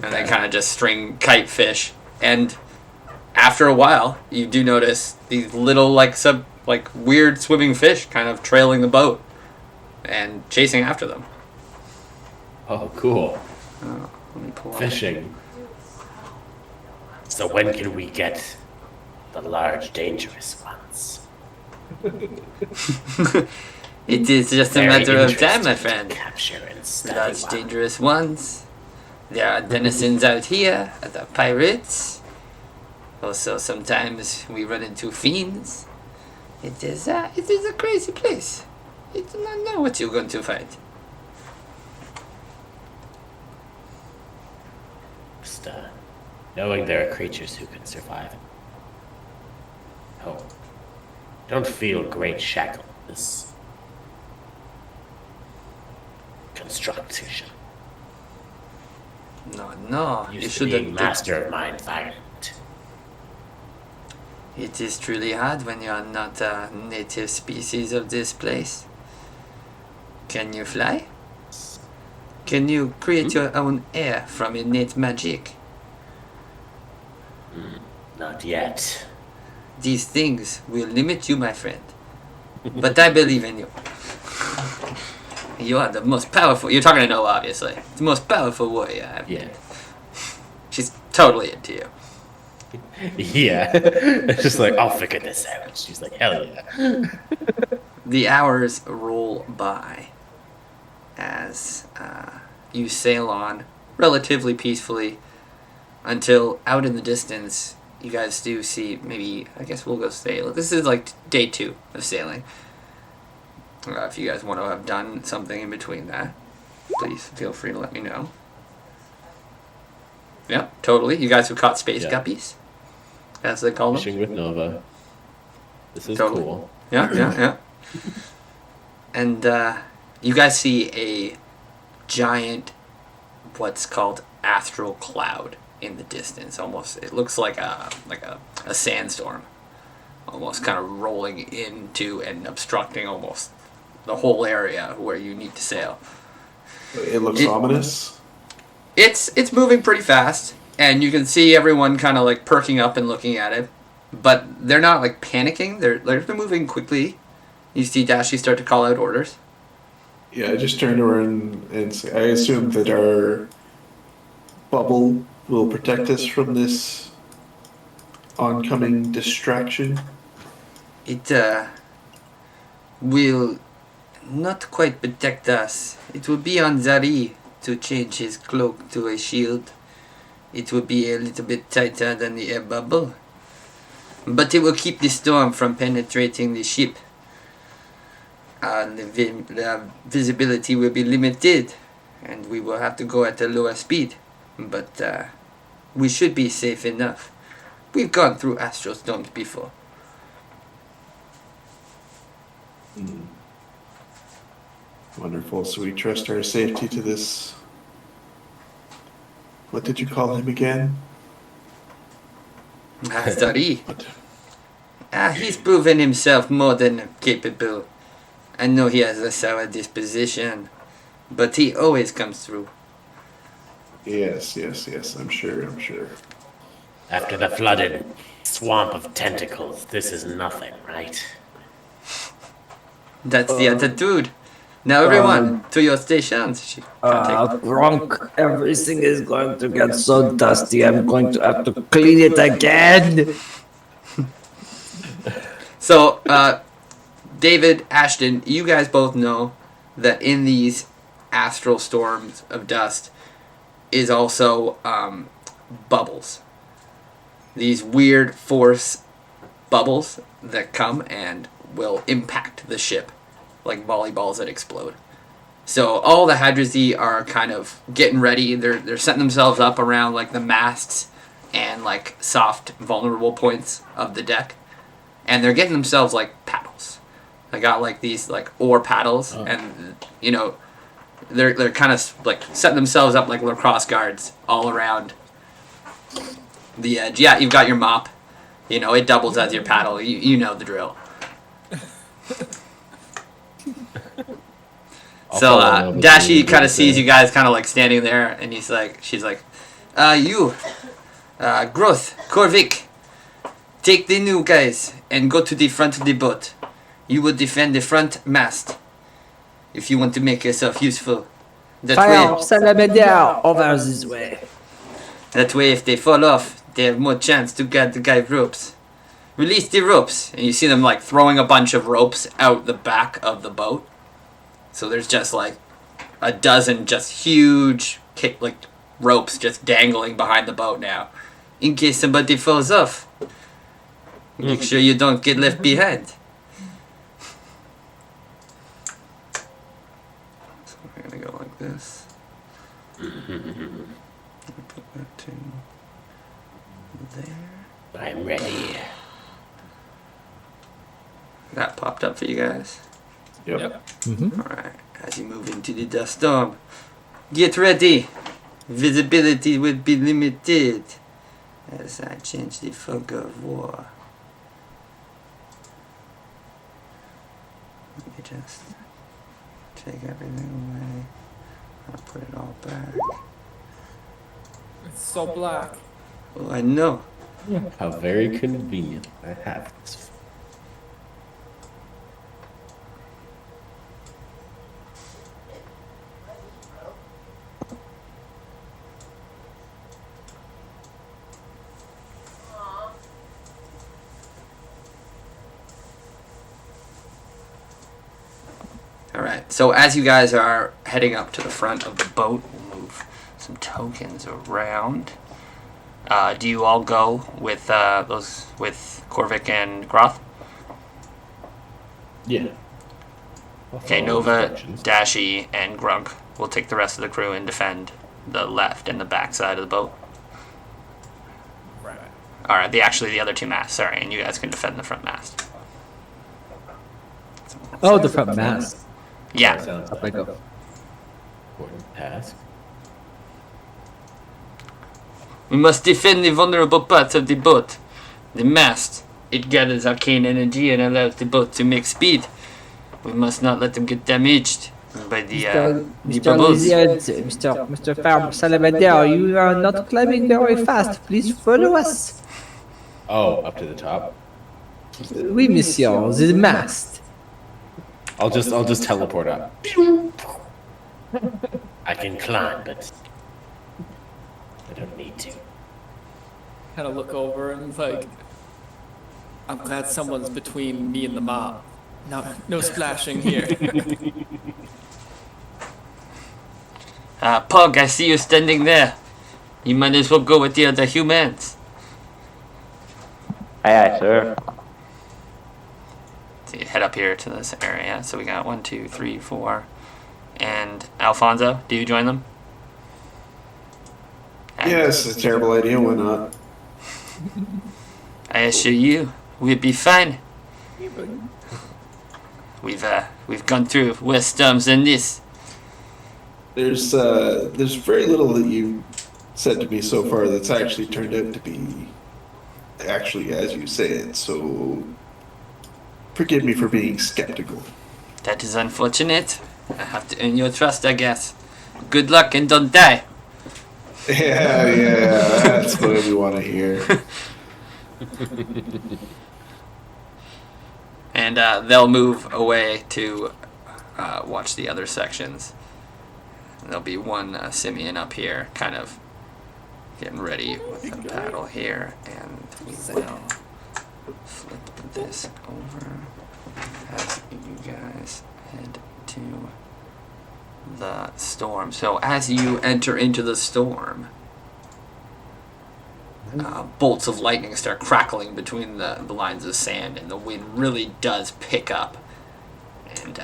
and they kind of just string kite fish. And after a while, you do notice these little like weird swimming fish kind of trailing the boat and chasing after them. Oh, cool. Let me pull up. Fishing. So when can we get the large, dangerous ones? It is just a Very matter of time, my interesting to friend. Capture and study Large, one. dangerous ones. There are denizens out here, the pirates. Also, sometimes we run into fiends. It is a crazy place. You do not know what you're going to find. Just, knowing there are creatures who can survive. Oh, don't feel great shackled. This construction. No, you Used to being shouldn't. master of my environment. It is truly hard when you are not a native species of this place. Can you fly? Can you create your own air from innate magic? Not yet. These things will limit you, my friend. But I believe in you. You are the most powerful. You're talking to Noah, obviously. The most powerful warrior I've Yeah. met. She's totally into you. Yeah. It's just like, I'll figure this out. She's like, hell yeah. The hours roll by as you sail on relatively peacefully until out in the distance you guys do see maybe, I guess we'll go sail. This is like day 2 of sailing. If you guys want to have done something in between that, please feel free to let me know. Yeah, totally. You guys have caught space Yeah. guppies, as they call them. Fishing with Nova. This is Totally. cool. Yeah. And you guys see a giant, what's called astral cloud in the distance. Almost, it looks like a sandstorm, almost kind of rolling into and obstructing almost the whole area where you need to sail. It looks ominous. It's moving pretty fast, and you can see everyone kind of like perking up and looking at it, but they're not like panicking. They're moving quickly. You see Dashi start to call out orders. Yeah, I just turned around and say, I assume that our bubble will protect us from this oncoming distraction. It will not quite protect us. It will be on Zari to change his cloak to a shield. It will be a little bit tighter than the air bubble, but it will keep the storm from penetrating the ship. The visibility will be limited, and we will have to go at a lower speed, but we should be safe enough. We've gone through astral storms before. Wonderful. So we trust our safety to this. What did you call him again? Zari. He's proven himself more than capable. I know he has a sour disposition, but he always comes through. Yes. I'm sure. After the flooded swamp of tentacles, this is nothing, right? That's the attitude. Now everyone, to your stations. Gronk, everything is going to get so dusty, I'm going to have to clean it again. So, David, Ashton, you guys both know that in these astral storms of dust is also bubbles. These weird force bubbles that come and will impact the ship like volleyballs that explode. So all the Hadrazi are kind of getting ready. They're setting themselves up around like the masts and like soft vulnerable points of the deck, and they're getting themselves like paddles. They got like these like oar paddles, and you know they're kind of like setting themselves up like lacrosse guards all around the edge. Yeah, you've got your mop. You know, it doubles as your paddle. You know the drill. So Dashi kind of sees you guys kind of like standing there, and she's like, you, Groth, Korvik, take the new guys and go to the front of the boat. You will defend the front mast if you want to make yourself useful. Fire Salamander over this way. That way, if they fall off, they have more chance to get the guy ropes. Release the ropes, and you see them like throwing a bunch of ropes out the back of the boat. So there's just like a dozen just huge like ropes just dangling behind the boat now. In case somebody falls off. Make sure you don't get left behind. So we're gonna go like this. Put that to there. I'm ready. That popped up for you guys. Yep. Alright, as you move into the dust storm, get ready. Visibility will be limited as I change the fog of war. Let me just take everything away. I'll put it all back. It's so black. Oh, I know. How very convenient I have this. Alright, so as you guys are heading up to the front of the boat, we'll move some tokens around. Do you all go with with Korvik and Groth? Yeah. Okay, Nova, Dashi, and Grunk will take the rest of the crew and defend the left and the back side of the boat. Right. Alright, the other two masts, sorry, and you guys can defend the front mast. Oh, the front mast. Yeah. Sounds Up I like go. an important task. We must defend the vulnerable parts of the boat. The mast. It gathers arcane energy and allows the boat to make speed. We must not let them get damaged by the Mr. bubbles. Lizard, Mr. Fire Salamander, you are not climbing very fast. Please follow us. Oh, up to the top. Oui, monsieur, the mast. I'll just teleport up. I can climb, but I don't need to. Kind of look over and it's like, I'm glad someone's between me and the mob. No splashing here. Pug, I see you standing there. You might as well go with the other humans. Aye, aye, sir. So you head up here to this area. So we got 1, 2, 3, 4. And Alfonso, do you join them? Yes, it's a terrible idea. Why not? I assure you, we'll be fine. We've gone through worse storms than this. There's very little that you said to me so far that's actually turned out to be actually as you say it. So forgive me for being skeptical. That is unfortunate. I have to earn your trust, I guess. Good luck and don't die. Yeah, that's what we want to hear. And they'll move away to watch the other sections. There'll be one Simeon up here, kind of getting ready with the paddle here, and we will flip this over as you guys head to the storm. So as you enter into the storm, bolts of lightning start crackling between the lines of sand, and the wind really does pick up. And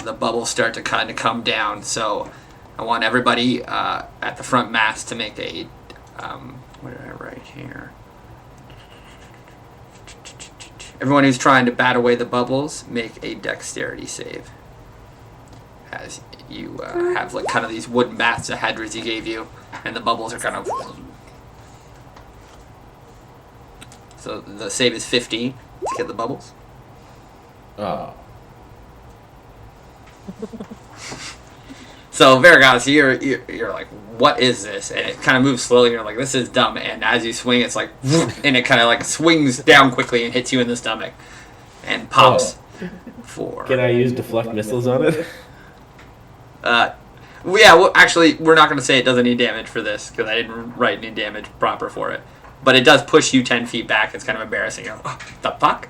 the bubbles start to kind of come down. So I want everybody at the front mast to make a... what did I write here? Everyone who's trying to bat away the bubbles, make a dexterity save. As you have like kind of these wooden bats that Hadrazi gave you, and the bubbles are kind of... So the save is 15 to get the bubbles. Oh. So Vargas, you're like, what is this? And it kind of moves slowly. You're like, this is dumb. And as you swing, it's like, and it kind of like swings down quickly and hits you in the stomach, and pops. For. Can I use deflect missiles on it? Yeah. Well, actually, we're not going to say it doesn't need damage for this because I didn't write any damage proper for it. But it does push you 10 feet back. It's kind of embarrassing. You're like, oh, the fuck?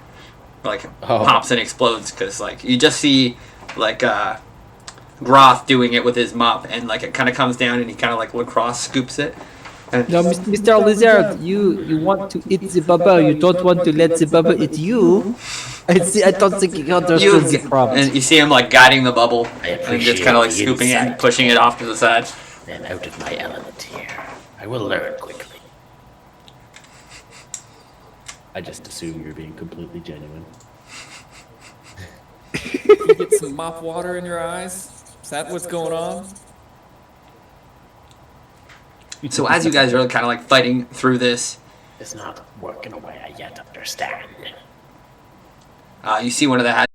Like pops and explodes because like you just see like Groth doing it with his mop, and like it kind of comes down, and he kind of like lacrosse scoops it. And No, Mr. Lizard, you want to eat the bubble. You don't want to let the bubble eat you. I don't think you understand the problem. and you see him like guiding the bubble I and appreciate just kind of like the scooping it and insight. pushing it off to the side. I'm out of my element here. I will learn quickly. I just assume you're being completely genuine. You get some mop water in your eyes? Is that what's going on? So as you guys are kind of like fighting through this, It's not working the way I yet understand. you see one of the